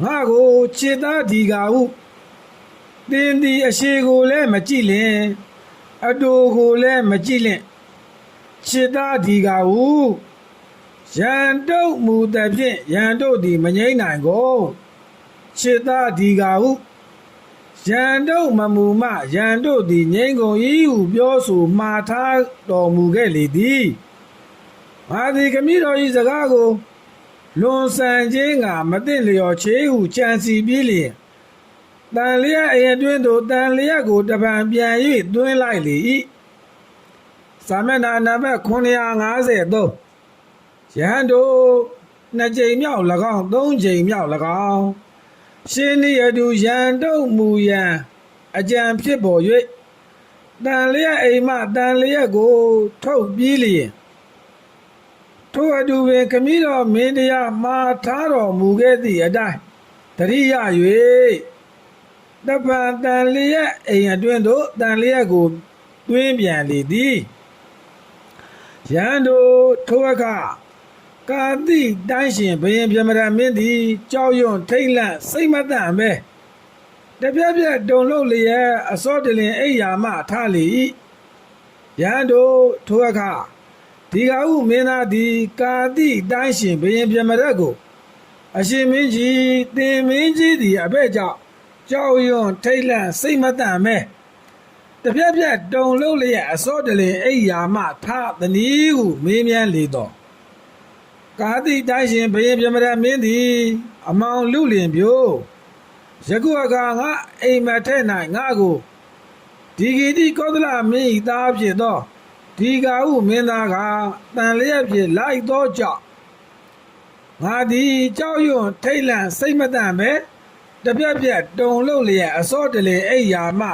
ငါကိုခြေသားဒီကဟုသင်သည်အရှိကိုလည်းမကြည့်လင်အတူကိုလည်းမကြည့်လင်ခြေသားဒီကဟုရန်တုတ်မူသဖြင့်ရန်တို့သည်မငြိမ့်နိုင်ကုန်ခြေသားဒီကဟုရန်တို့မမူမှရန်တို့သည်ငြိမ့်ကုန်၏ဟုပြောဆိုမှားထားတော်မူခဲ့လေသည်ငါသည်ခမည်းတော်၏စကားကိုလွန်ဆန်ခြင်းကမသိလျော်ချေဟုကြံစီပြီးလျင်တန်လျက်အရင်တွင်သို့တန်လျက်ကိုတပံပြန်၍သွင်းလိုက်လေ၏စာမျက်နှာနံပါတ်953ရဟန်းတို့2ကြိမ်မြောက်၎င်း3ကြိမ်မြောက်၎င်းရှင်းလျက်တူရန်တုံမူရန်အကြံဖြစ်ပေါ်၍တန်လျက်အိမ်မှတန်လျက်ကိုထုတ်ပြီးလျင်ထိုအတူပင်ခမည်းတော်မင်းတရားမှားထားတော်မူခဲ့သည့်အတိုင်းတရိယ၍တပံတန်လျက်အိမ်အတွင်းသို့တန်လျက်ကိုတွင်းပြန်လေသည်ရန်တို့ထိုအခါကာတိတိုင်းရှင်ဘုရင်ပြမရမင်းသည်ကြောက်ရွံ့ထိတ်လန့်စိတ်မတန့်ပဲတပြက်ပြက်တုန်လှုပ်လျက်အစောတလင်အိယာမှထလေ၏ရန်တို့ထိုအခါဒီကဟုမင်းသားသည်ကာတိတိုင်းရှင်ဘုရင်ပြမရကိုအရှင်မင်းကြီးသင်မင်းကြီးသည်အဘဲ့ကြောင့်ကြောက်ရွံ့ထိတ်လန့်စိတ်မတန့်ပဲတပြက်ပြက်တုန်လှုပ်လျက်အစောတလင်အိယာမှထသနည်းဟုမေးမြန်းလေတော့ကာတိတိုင်းရှင်ဘုရင်ပြမရမင်းသည်အမောင်လူလင်ပြိုယခုအခါငါအိမ်မက်ထဲ၌ငါကိုဒီဂီတိကောသလမင်း၏သားဖြစ်သောဒီကဟုမင်းသားကတန်လျက်ဖြင့်လိုက်သောကြောင့်ငါသည်ကြောက်ရွံ့ထိတ်လန့်စိတ်မတန့်ပဲတပြက်ပြက်တုန်လှုပ်လျက်အစောတလင်အိယာမှ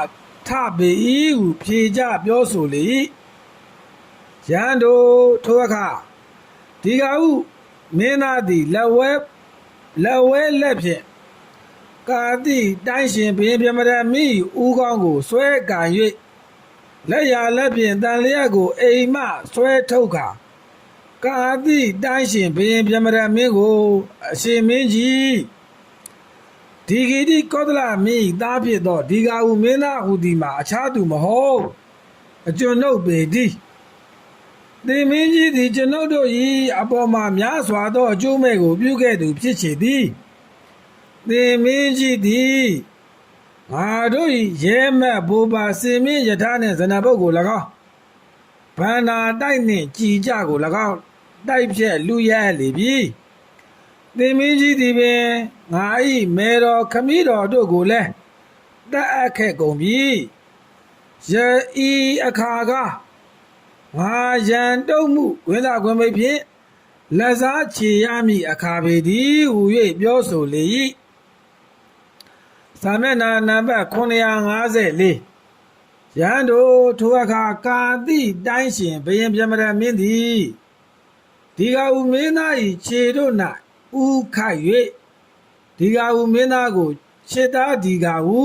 ထပေ၏ဟုဖြေကြပြောဆိုလေ၏ရန်တို့ထိုအခါဒီကဟုမင်းသားသည်လက်ဝဲလက်ဖြင့်ကာတိတိုင်းရှင်ဘုရင်ပြမရမင်း၏ဦးခေါင်းကိုဆွဲကန်၍လက်ရလက်ဖြင့်တန်လျက်ကိုအိမ်မှဆွဲထုတ်ကာကာတိတိုင်းရှင်ဘုရင်ပြမရမင်းကိုအရှင်မင်းကြီးဒီဂီတိကောသလမင်း၏သားဖြစ်သောဒီကဟုမင်းသားဟူသည်မှာအခြားသူမဟုတ်အကျွန်ုပ်ပေသည်သင်မင်းကြီးသည်ကျွန်ုပ်တို့၏အပေါ်မှာများစွာသောအကျိုးမဲ့ကိုပြုခဲ့သူဖြစ်ချေသည်သင်မင်းကြီးသည်ငါတို့၏ရဲမက်ဘိုးပါစင်မင်းယထာနှင့်ဇနဘုတ်ကို၎င်းဗန္နာတိုက်နှင့်ကြည်ကြကို၎င်းတိုက်ဖြက်လူရဲလေပြီသင်မင်းကြီးသည်ပင်ငါ၏မေတော်ခမည်းတော်တို့ကိုလည်းတတ်အပ်ခဲ့ကုန်ပြီယဤအခါကငါရန်တုံမှုဝိသခွင့်မိတ်ဖြင့်လက်စားချေရမည်အခါပေသည်ဟူ၍ပြောဆိုလေ၏စာမျက်နှာနံပါတ်954 ရန်တို့ထိုအခါကာတိတိုင်းရှင်ဘယင်ပြမရမင်းသည်ဒီကဟုမင်းသား၏ခြေတို့၌ဥခိုက်၍ဒီကဟုမင်းသားကိုခြေသားဒီကဟု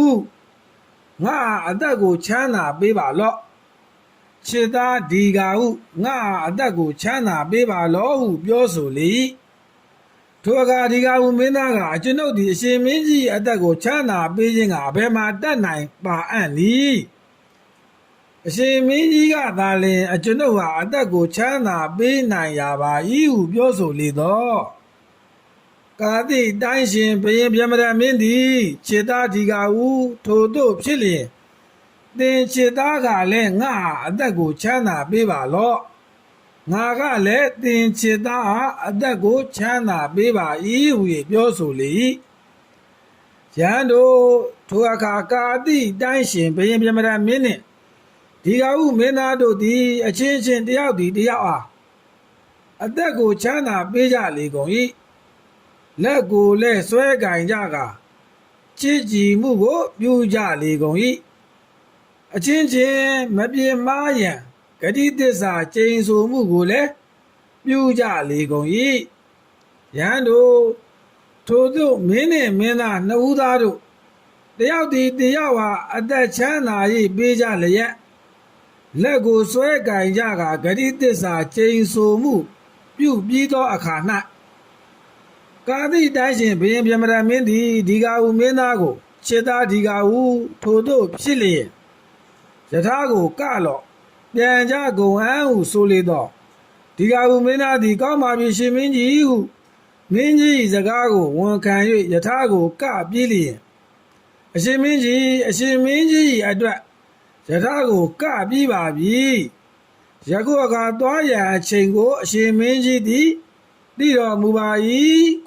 ငါအသက်ကိုချမ်းသာပေးပါလော့ခြေသားဒီကဟုငါအသက်ကိုချမ်းသာပေးပါလော့ဟုပြောဆိုလေထိုအခါဒီကဟုမင်းသားကအကျွန်ုပ်သည်အရှင်မင်းကြီးအသက်ကိုချမ်းသာပေးခြင်းကအဘယ်မှာတတ်နိုင်ပါအံ့နည်းအရှင်မင်းကြီးကသာလျှင်အကျွန်ုပ်ဟာအသက်ကိုချမ်းသာပေးနိုင်ရပါ၏ဟုပြောဆိုလေတော့ကာတိတိုင်းရှင်ဘယင်ပြမရမင်းသည်ခြေသားဒီကဟုထိုတို့ဖြစ်လျင်သင်ခြေသားကလည်းငါအသက်ကိုချမ်းသာပေးပါလော့ငါကလည်းသင်ခြေသားဟာအသက်ကိုချမ်းသာပေးပါ၏ဟုပြောဆိုလေရန်တို့ထိုအခါကာတိတိုင်းရှင်ဘယင်ပြမရမင်းနှင့်ဒီကဟုမင်းသားတို့သည်အချင်းချင်းတယောက်သည်တယောက်အားအသက်ကိုချမ်းသာပေးကြလေကုန်၏လက်ကိုလည်းဆွဲကင်ကြကချစ်ကြည်မှုကိုပြုကြလေကုန်၏အချင်းချင်းမပြေမားရန်ဂတိသစ္စာကျိန်ဆိုမှုကိုလည်းပြုကြလေကုန်၏ရန်တို့ထိုသို့မင်းနှင့်မင်းသားနှစ်ဦးသားတို့တယောက်သည်တယောက်ဟာအသက်ချမ်းသာ၍ပေးကြလျက်လက်ကိုဆွဲကင်ကြကဂတိသစ္စာကျိန်ဆိုမှုပြုပြီးသောအခါ၌ကာတိတိုင်းရှင်ဘုရင်ပြမရမင်းသည်ဒီကဟုမင်းသားကိုခြေသားဒီကဟုထိုတို့ဖြစ်လျင်ယထာကိုကလော့ပြန်ကြကုန်အံ့ဟုဆိုလေတော့ဒီကဟုမင်းသားသည်ကောင်းပါပြီရှင်မင်းကြီးဟုမင်းကြီးစကားကိုဝန်ခံ၍ယထာကိုကပြေးလျင်အရှင်မင်းကြီးအတွက်ယထာကိုကပြီးပါပြီယခုအခါသွားရန်အချိန်ကိုအရှင်မင်းကြီးသည်သိတော်မူပါ၏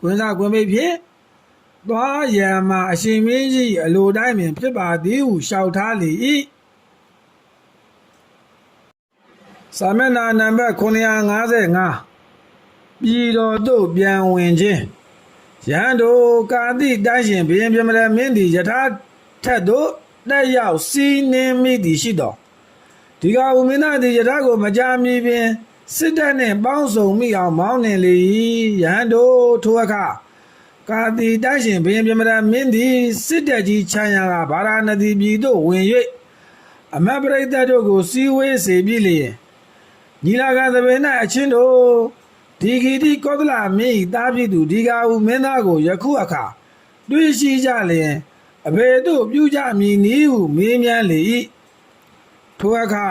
ခွင်စားခွင်မိတ်ဖြင့်သွားရန်မှာအရှင်မင်းကြီးအလိုတိုင်းပင်ဖြစ်ပါသည်ဟုလျှောက်ထားလေ၏စာမျက်နှာနံပါတ်955ပြည်တော်သို့ပြန်ဝင်ခြင်းရန်တို့ကာတိတိုင်းရှင်ဘုရင်ပြမရမင်းသည်ယထာထက်သို့တက်ရောက်စီးနှင်းမိသည်ရှိတော်ဒီကဟုမင်းသားသည်ယထာကိုမကြာမီပင်စစ်တပ်နှင့်ပေါင်းစုံမိအောင်မောင်းနှင်လေ၏ရဟန်းတို့ထိုအခါကာတိတိုင်းရှင်ဘုရင်ပြမရမင်းသည်စစ်တပ်ကြီးချမ်းရကဗာရာဏသီပြည်သို့ဝင်၍အမတ်ပရိသတ်တို့ကိုစီဝေးစေပြီးလျင်ညီလာခံသဘင်၌အချင်းတို့ဒီဂီတိကောသလမင်း၏သားဖြစ်သူဒီကဟုမင်းသားကိုယခုအခါတွေ့ရှိကြလျင်အဘယ်သို့ပြုကြမည်နည်းဟုမေးမြန်းလေ၏ထိုအခါ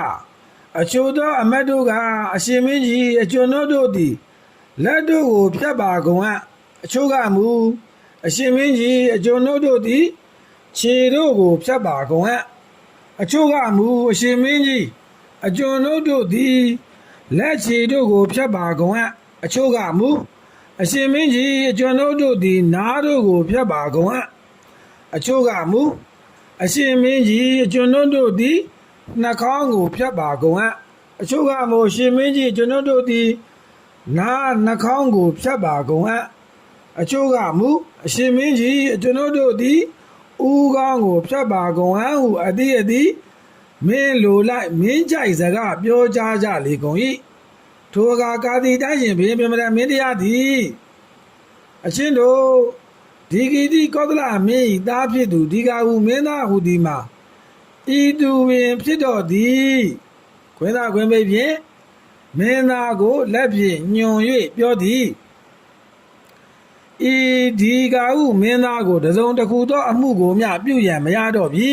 အချို့သောအမတ်တို့ကအရှင်မင်းကြီးအကျွန်ုပ်တို့သည်လက်တို့ကိုဖြတ်ပါကုန်အံ့အချို့ကမူအရှင်မင်းကြီးအကျွန်ုပ်တို့သည်ခြေတို့ကိုဖြတ်ပါကုန်အံ့အချို့ကမူအရှင်မင်းကြီးအကျွန်ုပ်တို့သည်လက်ခြေတို့ကိုဖြတ်ပါကုန်အံ့အချို့ကမူအရှင်မင်းကြီးအကျွန်ုပ်တို့သည်နားတို့ကိုဖြတ်ပါကုန်အံ့အချို့ကမူအရှင်မင်းကြီးအကျွန်ုပ်တို့သည်နှာခေါင်းကိုဖြတ်ပါကုန်အံ့အချို့ကမူအရှင်မင်းကြီးကျွန်ုပ်တို့သည်နားနှာခေါင်းကိုဖြတ်ပါကုန်အံ့အချို့ကမူအရှင်မင်းကြီးကျွန်ုပ်တို့သည်ဦးခေါင်းကိုဖြတ်ပါကုန်အံ့ဟုအသည်မင်းလိုလိုက်မင်းကြိုက်စကားပြောကြားကြလေကုန်၏ထိုအခါကာတိတိုင်းရှင်ဘုရင်ပြမရမင်းတရားသည်အချင်းတို့ဒီဂီတိကောသလမင်း၏သားဖြစ်သူဒီကဟုမင်းသားဟုသည်မှာဤသူပင်ဖြစ်တော်သည်ခွင်သာခွင်ပိတ်ဖြင့်မင်းသားကိုလက်ဖြင့်ညွန်၍ပြောသည်ဤဒီကဟုမင်းသားကိုတစုံတစ်ခုသောအမှုကိုမျှပြုရန်မရတော့ပြီ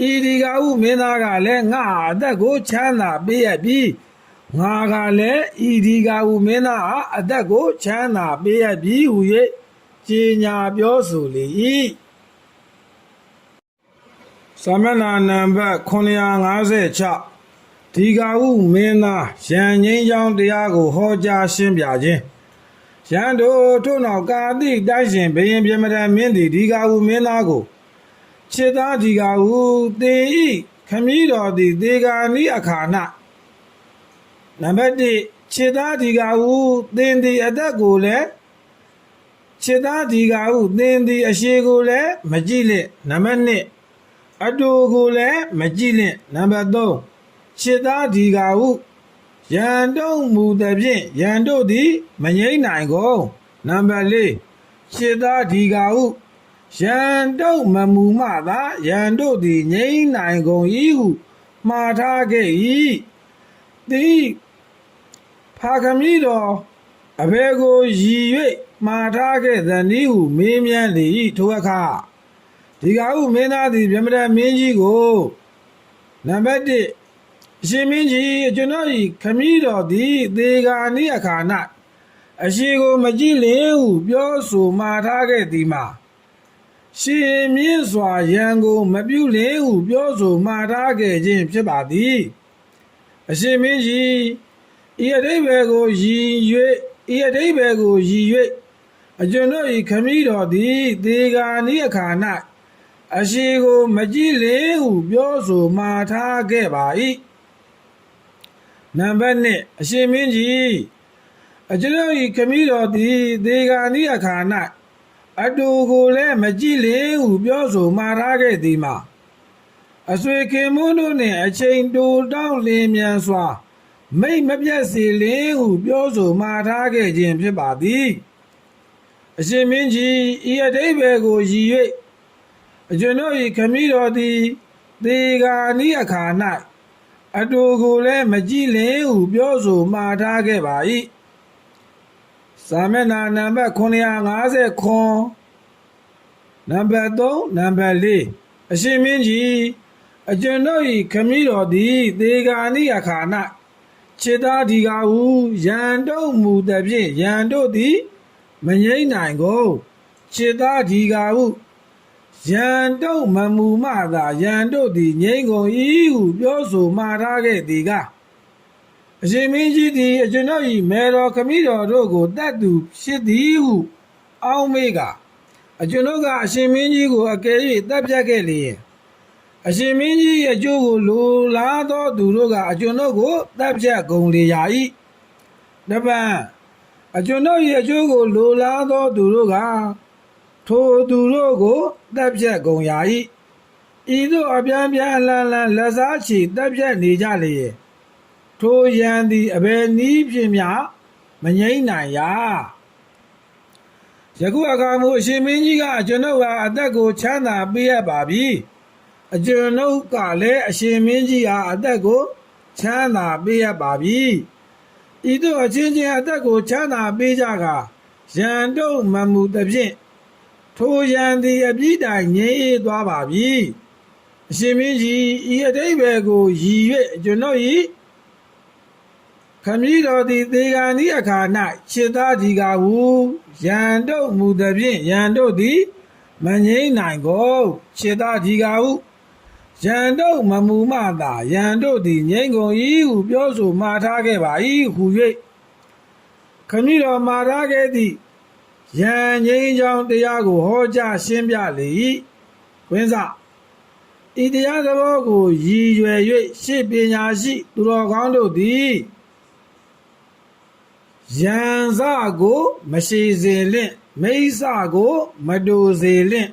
ဤဒီကဟုမင်းသားကလည်းငါအသက်ကိုချမ်းသာပေးရပြီငါကလည်းဤဒီကဟုမင်းသားအားအသက်ကိုချမ်းသာပေးရပြီဟု၍ကြေညာပြောဆိုလေ၏စာမျက်နှာနံပါတ်956ဒီကဟုမင်းသားရန်ငိမ့်ကြောင်းတရားကိုဟောကြားရှင်းပြခြင်းရန်တို့ထို့နောက်ကာတိတိုက်ရှင်ဘုရင်ပြမရမင်းသည်ဒီကဟုမင်းသားကိုခြေသားဒီကဟုသင်ဤခမည်းတော်သည်ဒေဂာနိအခါ၌နံပါတ်1ခြေသားဒီကဟုသင်သည်အသက်ကိုလည်းခြေသားဒီကဟုသင်သည်အရှိကိုလည်းမကြည့်လက်နံပါတ်2 အတူကိုလည်းမကြည့်လင့်နံပါတ်3ခြေသားဒီကာဟုရန်တို့မူသည်ဖြင့်ရန်တို့သည်မငြိမ့်နိုင်ကုန်နံပါတ်4ခြေသားဒီကာဟုရန်တို့မမူမှသာရန်တို့သည်ငြိမ့်နိုင်ကုန်၏ဟုမှားထားခဲ့၏သည်ဖာခမီတော်အဘယ်ကိုရည်၍မှားထားခဲ့သနည်းဟုမေးမြန်းလေ၏ထိုအခါဒီကာဟုမင်းသားသည်ဗြဟ္မဏမင်းကြီးကိုနံပါတ်1အရှင်မင်းကြီးကျွန်တော်၏ခမည်းတော်သည်သေဂာနိအခါ၌အရှိကိုမကြည့်လင်ဟုပြောဆိုမှားထားခဲ့သည်မှာရှင်မြင့်စွာရန်ကိုမပြုလင်ဟုပြောဆိုမှားထားခဲ့ခြင်းဖြစ်ပါသည်အရှင်မင်းကြီးဤအဓိပ္ပာယ်ကိုရည်၍အကျွန်ုပ်၏ခမည်းတော်သည်သေဂာနိအခါ၌အရှိကိုမကြည့်လင်ဟုပြောဆိုမှားထားခဲ့ပါ၏နံပါတ်2အရှင်မင်းကြီးအကျွန်ုပ်၏ခမည်းတော်သည်သေဂာနိအခါ၌အတူကိုလည်းမကြည့်လင်ဟုပြောဆိုမှားထားခဲ့သည်မှာအဆွေခင်မွန်းတို့နှင့်အချိန်တိုတောင်းလင်းမြန်စွာမိတ်မပြတ်စေလင်ဟုပြောဆိုမှားထားခဲ့ခြင်းဖြစ်ပါသည်အရှင်မင်းကြီးဤအဓိပ္ပာယ်ကိုရည်၍အကျွန်ုပ်၏ခမည်းတော်သည်သေဂာနိအခါ၌အတူကိုလည်းမကြည့်လင်ဟုပြောဆိုမှားထားခဲ့ပါ၏စာမျက်နှာနံပါတ်950နံပါတ်3နံပါတ်4အရှင်မင်းကြီးအကျွန်ုပ်၏ခမည်းတော်သည်သေဂာနိအခါ၌ခြေသားဒီကာဟုရန်တို့မူသည်ဖြင့်ရန်တို့သည်မငြိမ့်နိုင်ကုန်ခြေသားဒီကာဟုရန်တို့မမူမှသာရန်တို့သည်ငြိမ့်ကုန်၏ဟုပြောဆိုမှားထားခဲ့သည်ကအရှင်မင်းကြီးသည်အကျွန်ုပ်၏မေတော်ခမည်းတော်တို့ကိုတတ်သူဖြစ်သည်ဟုအောက်မေ့ကအကျွန်ုပ်ကအရှင်မင်းကြီးကိုအကယ်၍တပ်ဖြတ်ခဲ့လျင်အရှင်မင်းကြီးအကျိုးကိုလိုလားသောသူတို့ကအကျွန်ုပ်ကိုတပ်ဖြတ်ကုန်လေရာ၏တပံအကျွန်ုပ်၏အကျိုးကိုလိုလားသောသူတို့ကထိုသူတို့ကိုတပ်ဖြတ်ကုန်ရာ၏ဤသို့အပြန်ပြန်အလန်လန်လက်စားချီတပ်ဖြတ်နေကြလေထိုရန်သည်အဘယ်နည်းဖြင့်မျှမငြိမ့်နိုင်ရာယခုအခါမူအရှင်မင်းကြီးကအကျွန်ုပ်ဟာအသက်ကိုချမ်းသာပေးရပါပြီအကျွန်ုပ်ကလည်းအရှင်မင်းကြီးဟာအသက်ကိုချမ်းသာပေးရပါပြီဤသို့အချင်းချင်းအသက်ကိုချမ်းသာပေးကြကရန်တို့မမူသဖြင့်ထိုရန်သည်အပြည့်တိုင်ငြိမ်းအေးသွားပါပြီအရှင်မင်းကြီးဤအဓိပ္ပာယ်ကိုရည်၍ကျွန်ုပ်၏ခမည်းတော်သည်သေဂာနိအခါ၌ခြေသားဒီကာဟုရန်တို့မူသည်ဖြင့်ရန်တို့သည်မငြိမ့်နိုင်ကုန်ခြေသားဒီကာဟုရန်တို့မမူမှသာရန်တို့သည်ငြိမ့်ကုန်၏ဟုပြောဆိုမှားထားခဲ့ပါ၏ဟု၍ခမည်းတော်မှားထားခဲ့သည့်ရန်ငြိမ်းချောင်းတရားကိုဟောကြားရှင်းပြလေ၏ဝင်းစဤတရားသဘောကိုရည်ရွယ်၍ရှေ့ပညာရှိသူတော်ကောင်းတို့သည်ရန်စကိုမရှိစေလင့်မိစ္ဆကိုမတူစေလင့်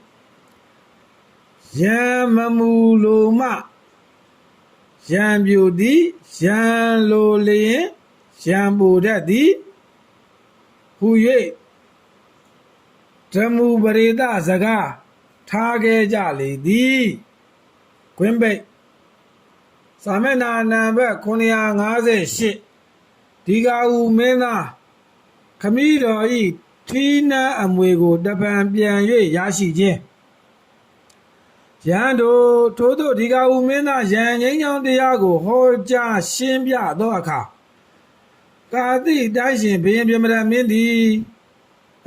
ရန်မမူလိုမှရန်ပြူသည်ရန်လိုလျင်ရန်ပူတတ်သည်ဟူ၍ဓမ္မူပရိသစကားထားခဲ့ကြလေသည်ခွင်းပိတ်စာမျက်နှာနံပါတ်958ဒီကာဟုမင်းသားခမည်းတော်၏ထီးနှံအမွေကိုတပံပြန်၍ရရှိခြင်းရန်တို့ထို့သောဒီကာဟုမင်းသားရန်ငြိမ်းချောင်းတရားကိုဟောကြားရှင်းပြသောအခါကာတိတိုင်းရှင်ဘုရင်ပြမရမင်းသည်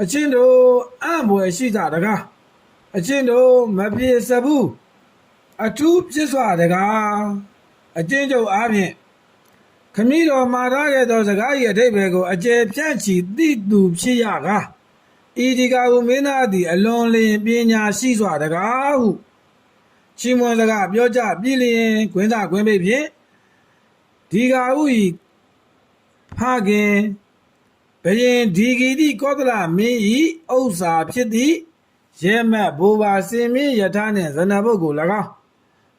အချင်းတို့အံ့ဖွယ်ရှိကြတကားအချင်းတို့မပြေစဘူးအထူးပြစ်စွာတကားအချင်းတို့အားဖြင့်ခမည်းတော်မှာထားခဲ့သောစကား၏အဓိပ္ပာယ်ကိုအကျယ်ပြန့်ချီသိသူဖြစ်ရကားဤဒီကာဟုမင်းသားသည်အလွန်လျင်ပညာရှိစွာတကားဟုချီးမွမ်းစကားပြောကြပြည်လျင်ခွင်းသာခွင်းပိတ်ဖြင့်ဒီကာဟု၏ဖခင်ဘယင်ဒီဂီတိကောသလမင်း၏ဥစ္စာဖြစ်သည့်ရဲမတ်ဘိုးဘာစင်မင်းယထာနှင့်ဇနဘုတ်ကို၎င်း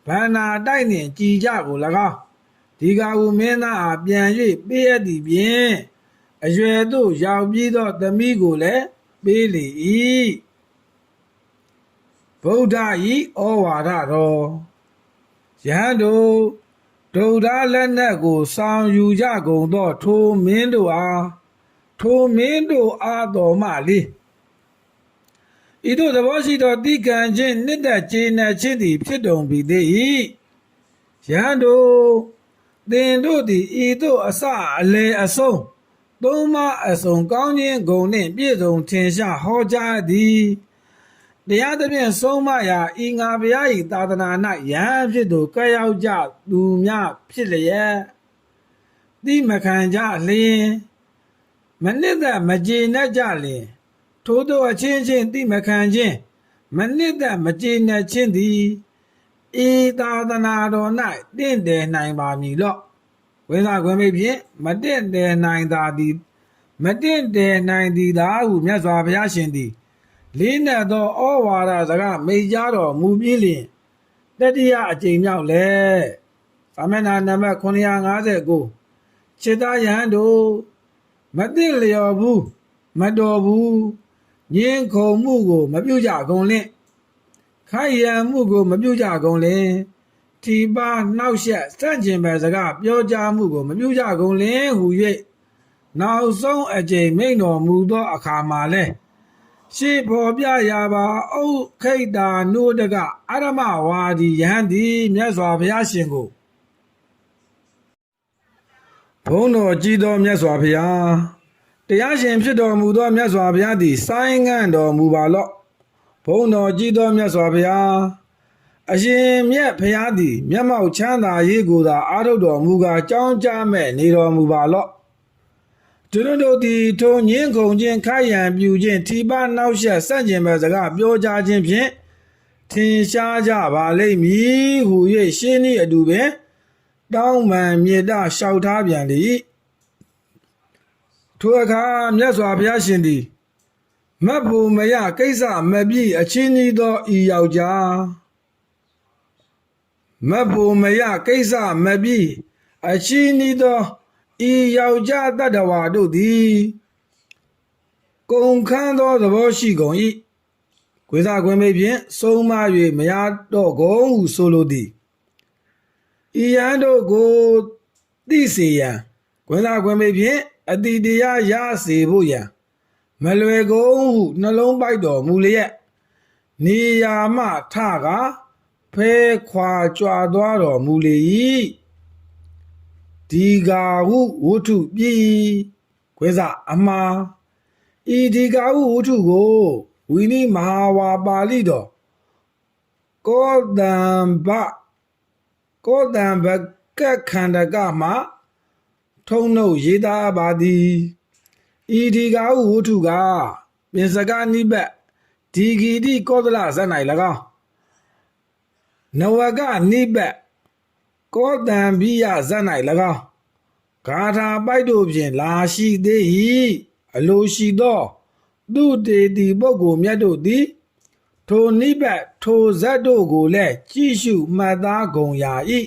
ဗန္နာတိုက်နှင့်ကြည်ကြကို၎င်းဒီကာဟုမင်းသားအားပြန်၍ပေးအပ်သည်ဖြင့်အရွယ်သို့ရောက်ပြီးသောသမီးကိုလည်းပေးလေ၏ဗုဒ္ဓ၏ဩဝါဒတော်ယဟန်တို့ဒုဒလက်နက်ကိုဆောင်ယူကြကုန်သောထိုမင်းတို့အားတော်မှလေဤသို့သဘောရှိသောတိကံချင်းနှစ်သက်ကျေနပ်ခြင်းသည်ဖြစ်တော်မူသေး၏ယဟန်တို့သင်တို့သည်ဤသို့အစအလယ်အဆုံးသုံးမအစုံကောင်းခြင်းဂုဏ်နှင့်ပြည့်စုံထင်ရှားဟောကြားသည်တရားသဖြင့်ဆုံးမရာဤငါဘုရား၏သာသနာ၌ယဟန်ဖြစ်သူကဲ့ရောက်ကြသူများဖြစ်လျက်တိမခံကြလျင်မနှစ်သက်မကျေနပ်ကြလျင်ထို့သောအချင်းချင်းတိမခံခြင်းမနှစ်သက်မကျေနပ်ခြင်းသည်ဤသာသနာတော်၌တင့်တယ်နိုင်ပါမည်လော့ဝိသခွင့်ဖြင့်မတင့်တယ်နိုင်သာသည်မတင့်တယ်နိုင်သည်သာဟုမြတ်စွာဘုရားရှင်သည်လေးနက်သောဩဝါဒစကားမိတ်ကြားတော်မူပြီးလျင်တတိယအကြိမ်မြောက်လဲသာမဏေနံပါတ်959ခြေသားယဟန်တို့မသိလျော်ဘူးမတော်ဘူးညင်ခုံမှုကိုမပြုကြကုန်လင့်ခိုင်ရန်မှုကိုမပြုကြကုန်လင့်ထိပါနှောက်ယှက်စန့်ကျင်ပဲစကားပြောကြားမှုကိုမပြုကြကုန်လင့်ဟူ၍နောက်ဆုံးအကြိမ်မိန့်တော်မူသောအခါမှာလဲရှေ့ဖော်ပြရာပါဥခိတ္တာနုဒကအရမဝါဒီယဟန်သည်မြတ်စွာဘုရားရှင်ကိုဘုန်းတော်ကြီးသောမြတ်စွာဘုရားတရားရှင်ဖြစ်တော်မူသောမြတ်စွာဘုရားသည်ဆိုင်းငံ့တော်မူပါလော့ဘုန်းတော်ကြီးသောမြတ်စွာဘုရားအရှင်မြတ်ဘုရားသည်မျက်မှောက်ချမ်းသာရေးကိုသာအားထုတ်တော်မူကာကြောင်းကြမဲ့နေတော်မူပါလော့သူတို့သည်ထိုညင်းခုန်ခြင်းခိုက်ရန်ပြူခြင်းထိပါနှောက်ယှက်စန့်ကျင်ပဲစကားပြောကြားခြင်းဖြင့်ထင်ရှားကြပါလိမ့်မည်ဟု၍ရှင်းဤအတူပင်တောင်းပန်မြေတလျှောက်ထားပြန်လေ၏ထိုအခါမြတ်စွာဘုရားရှင်သည်မတ်ဖို့မရကိစ္စမပြည့်အချင်းကြီးသောဤယောက်ျားမတ်ဖို့မရကိစ္စမပြည့်အချင်းကြီးသောဤယောက်ျားတတ္တဝါတို့သည်ကုန်ခန်းသောသဘောရှိကုန်၏ခွေးစားခွင့်ဖြင့်ဆုံးမ၍မရတော့ကုန်ဟုဆိုလိုသည်ဤယံတို့ကိုသိစေရန်ခွေးစားခွင့်ဖြင့်အတိတရားရစေဖို့ရန်မလွယ်ကုန်ဟုနှလုံးပိုက်တော်မူလျက်နေရာမှထကားဖဲခွာကြွားသွားတော်မူလေ၏ဒီကာဟုဝတ္ထုပြည်ခွေးစားအမှားဤဒီကာဟုဝတ္ထုကိုဝိနိမဟာဝါပါဠိတော်ကောတံဘကခန္ဓကမှာထုံနှုတ်ရေးသားပါသည်ဤဒီကာဟုဝတ္ထုကပင်စကနိဘတ်ဒီဂီတိကောသလဇတ်၌၎င်းနဝကနိဘတ်ကောတံဘိယဇတ်၌၎င်းဂါထာပိုက်တို့ဖြင့်လာရှိသေး၏အလိုရှိသောသူတေတီပုဂ္ဂိုလ်မြတ်တို့သည်ထိုနိဘတ်ထိုဇတ်တို့ကိုလည်းကြည့်ရှုမှတ်သားကုန်ရာ၏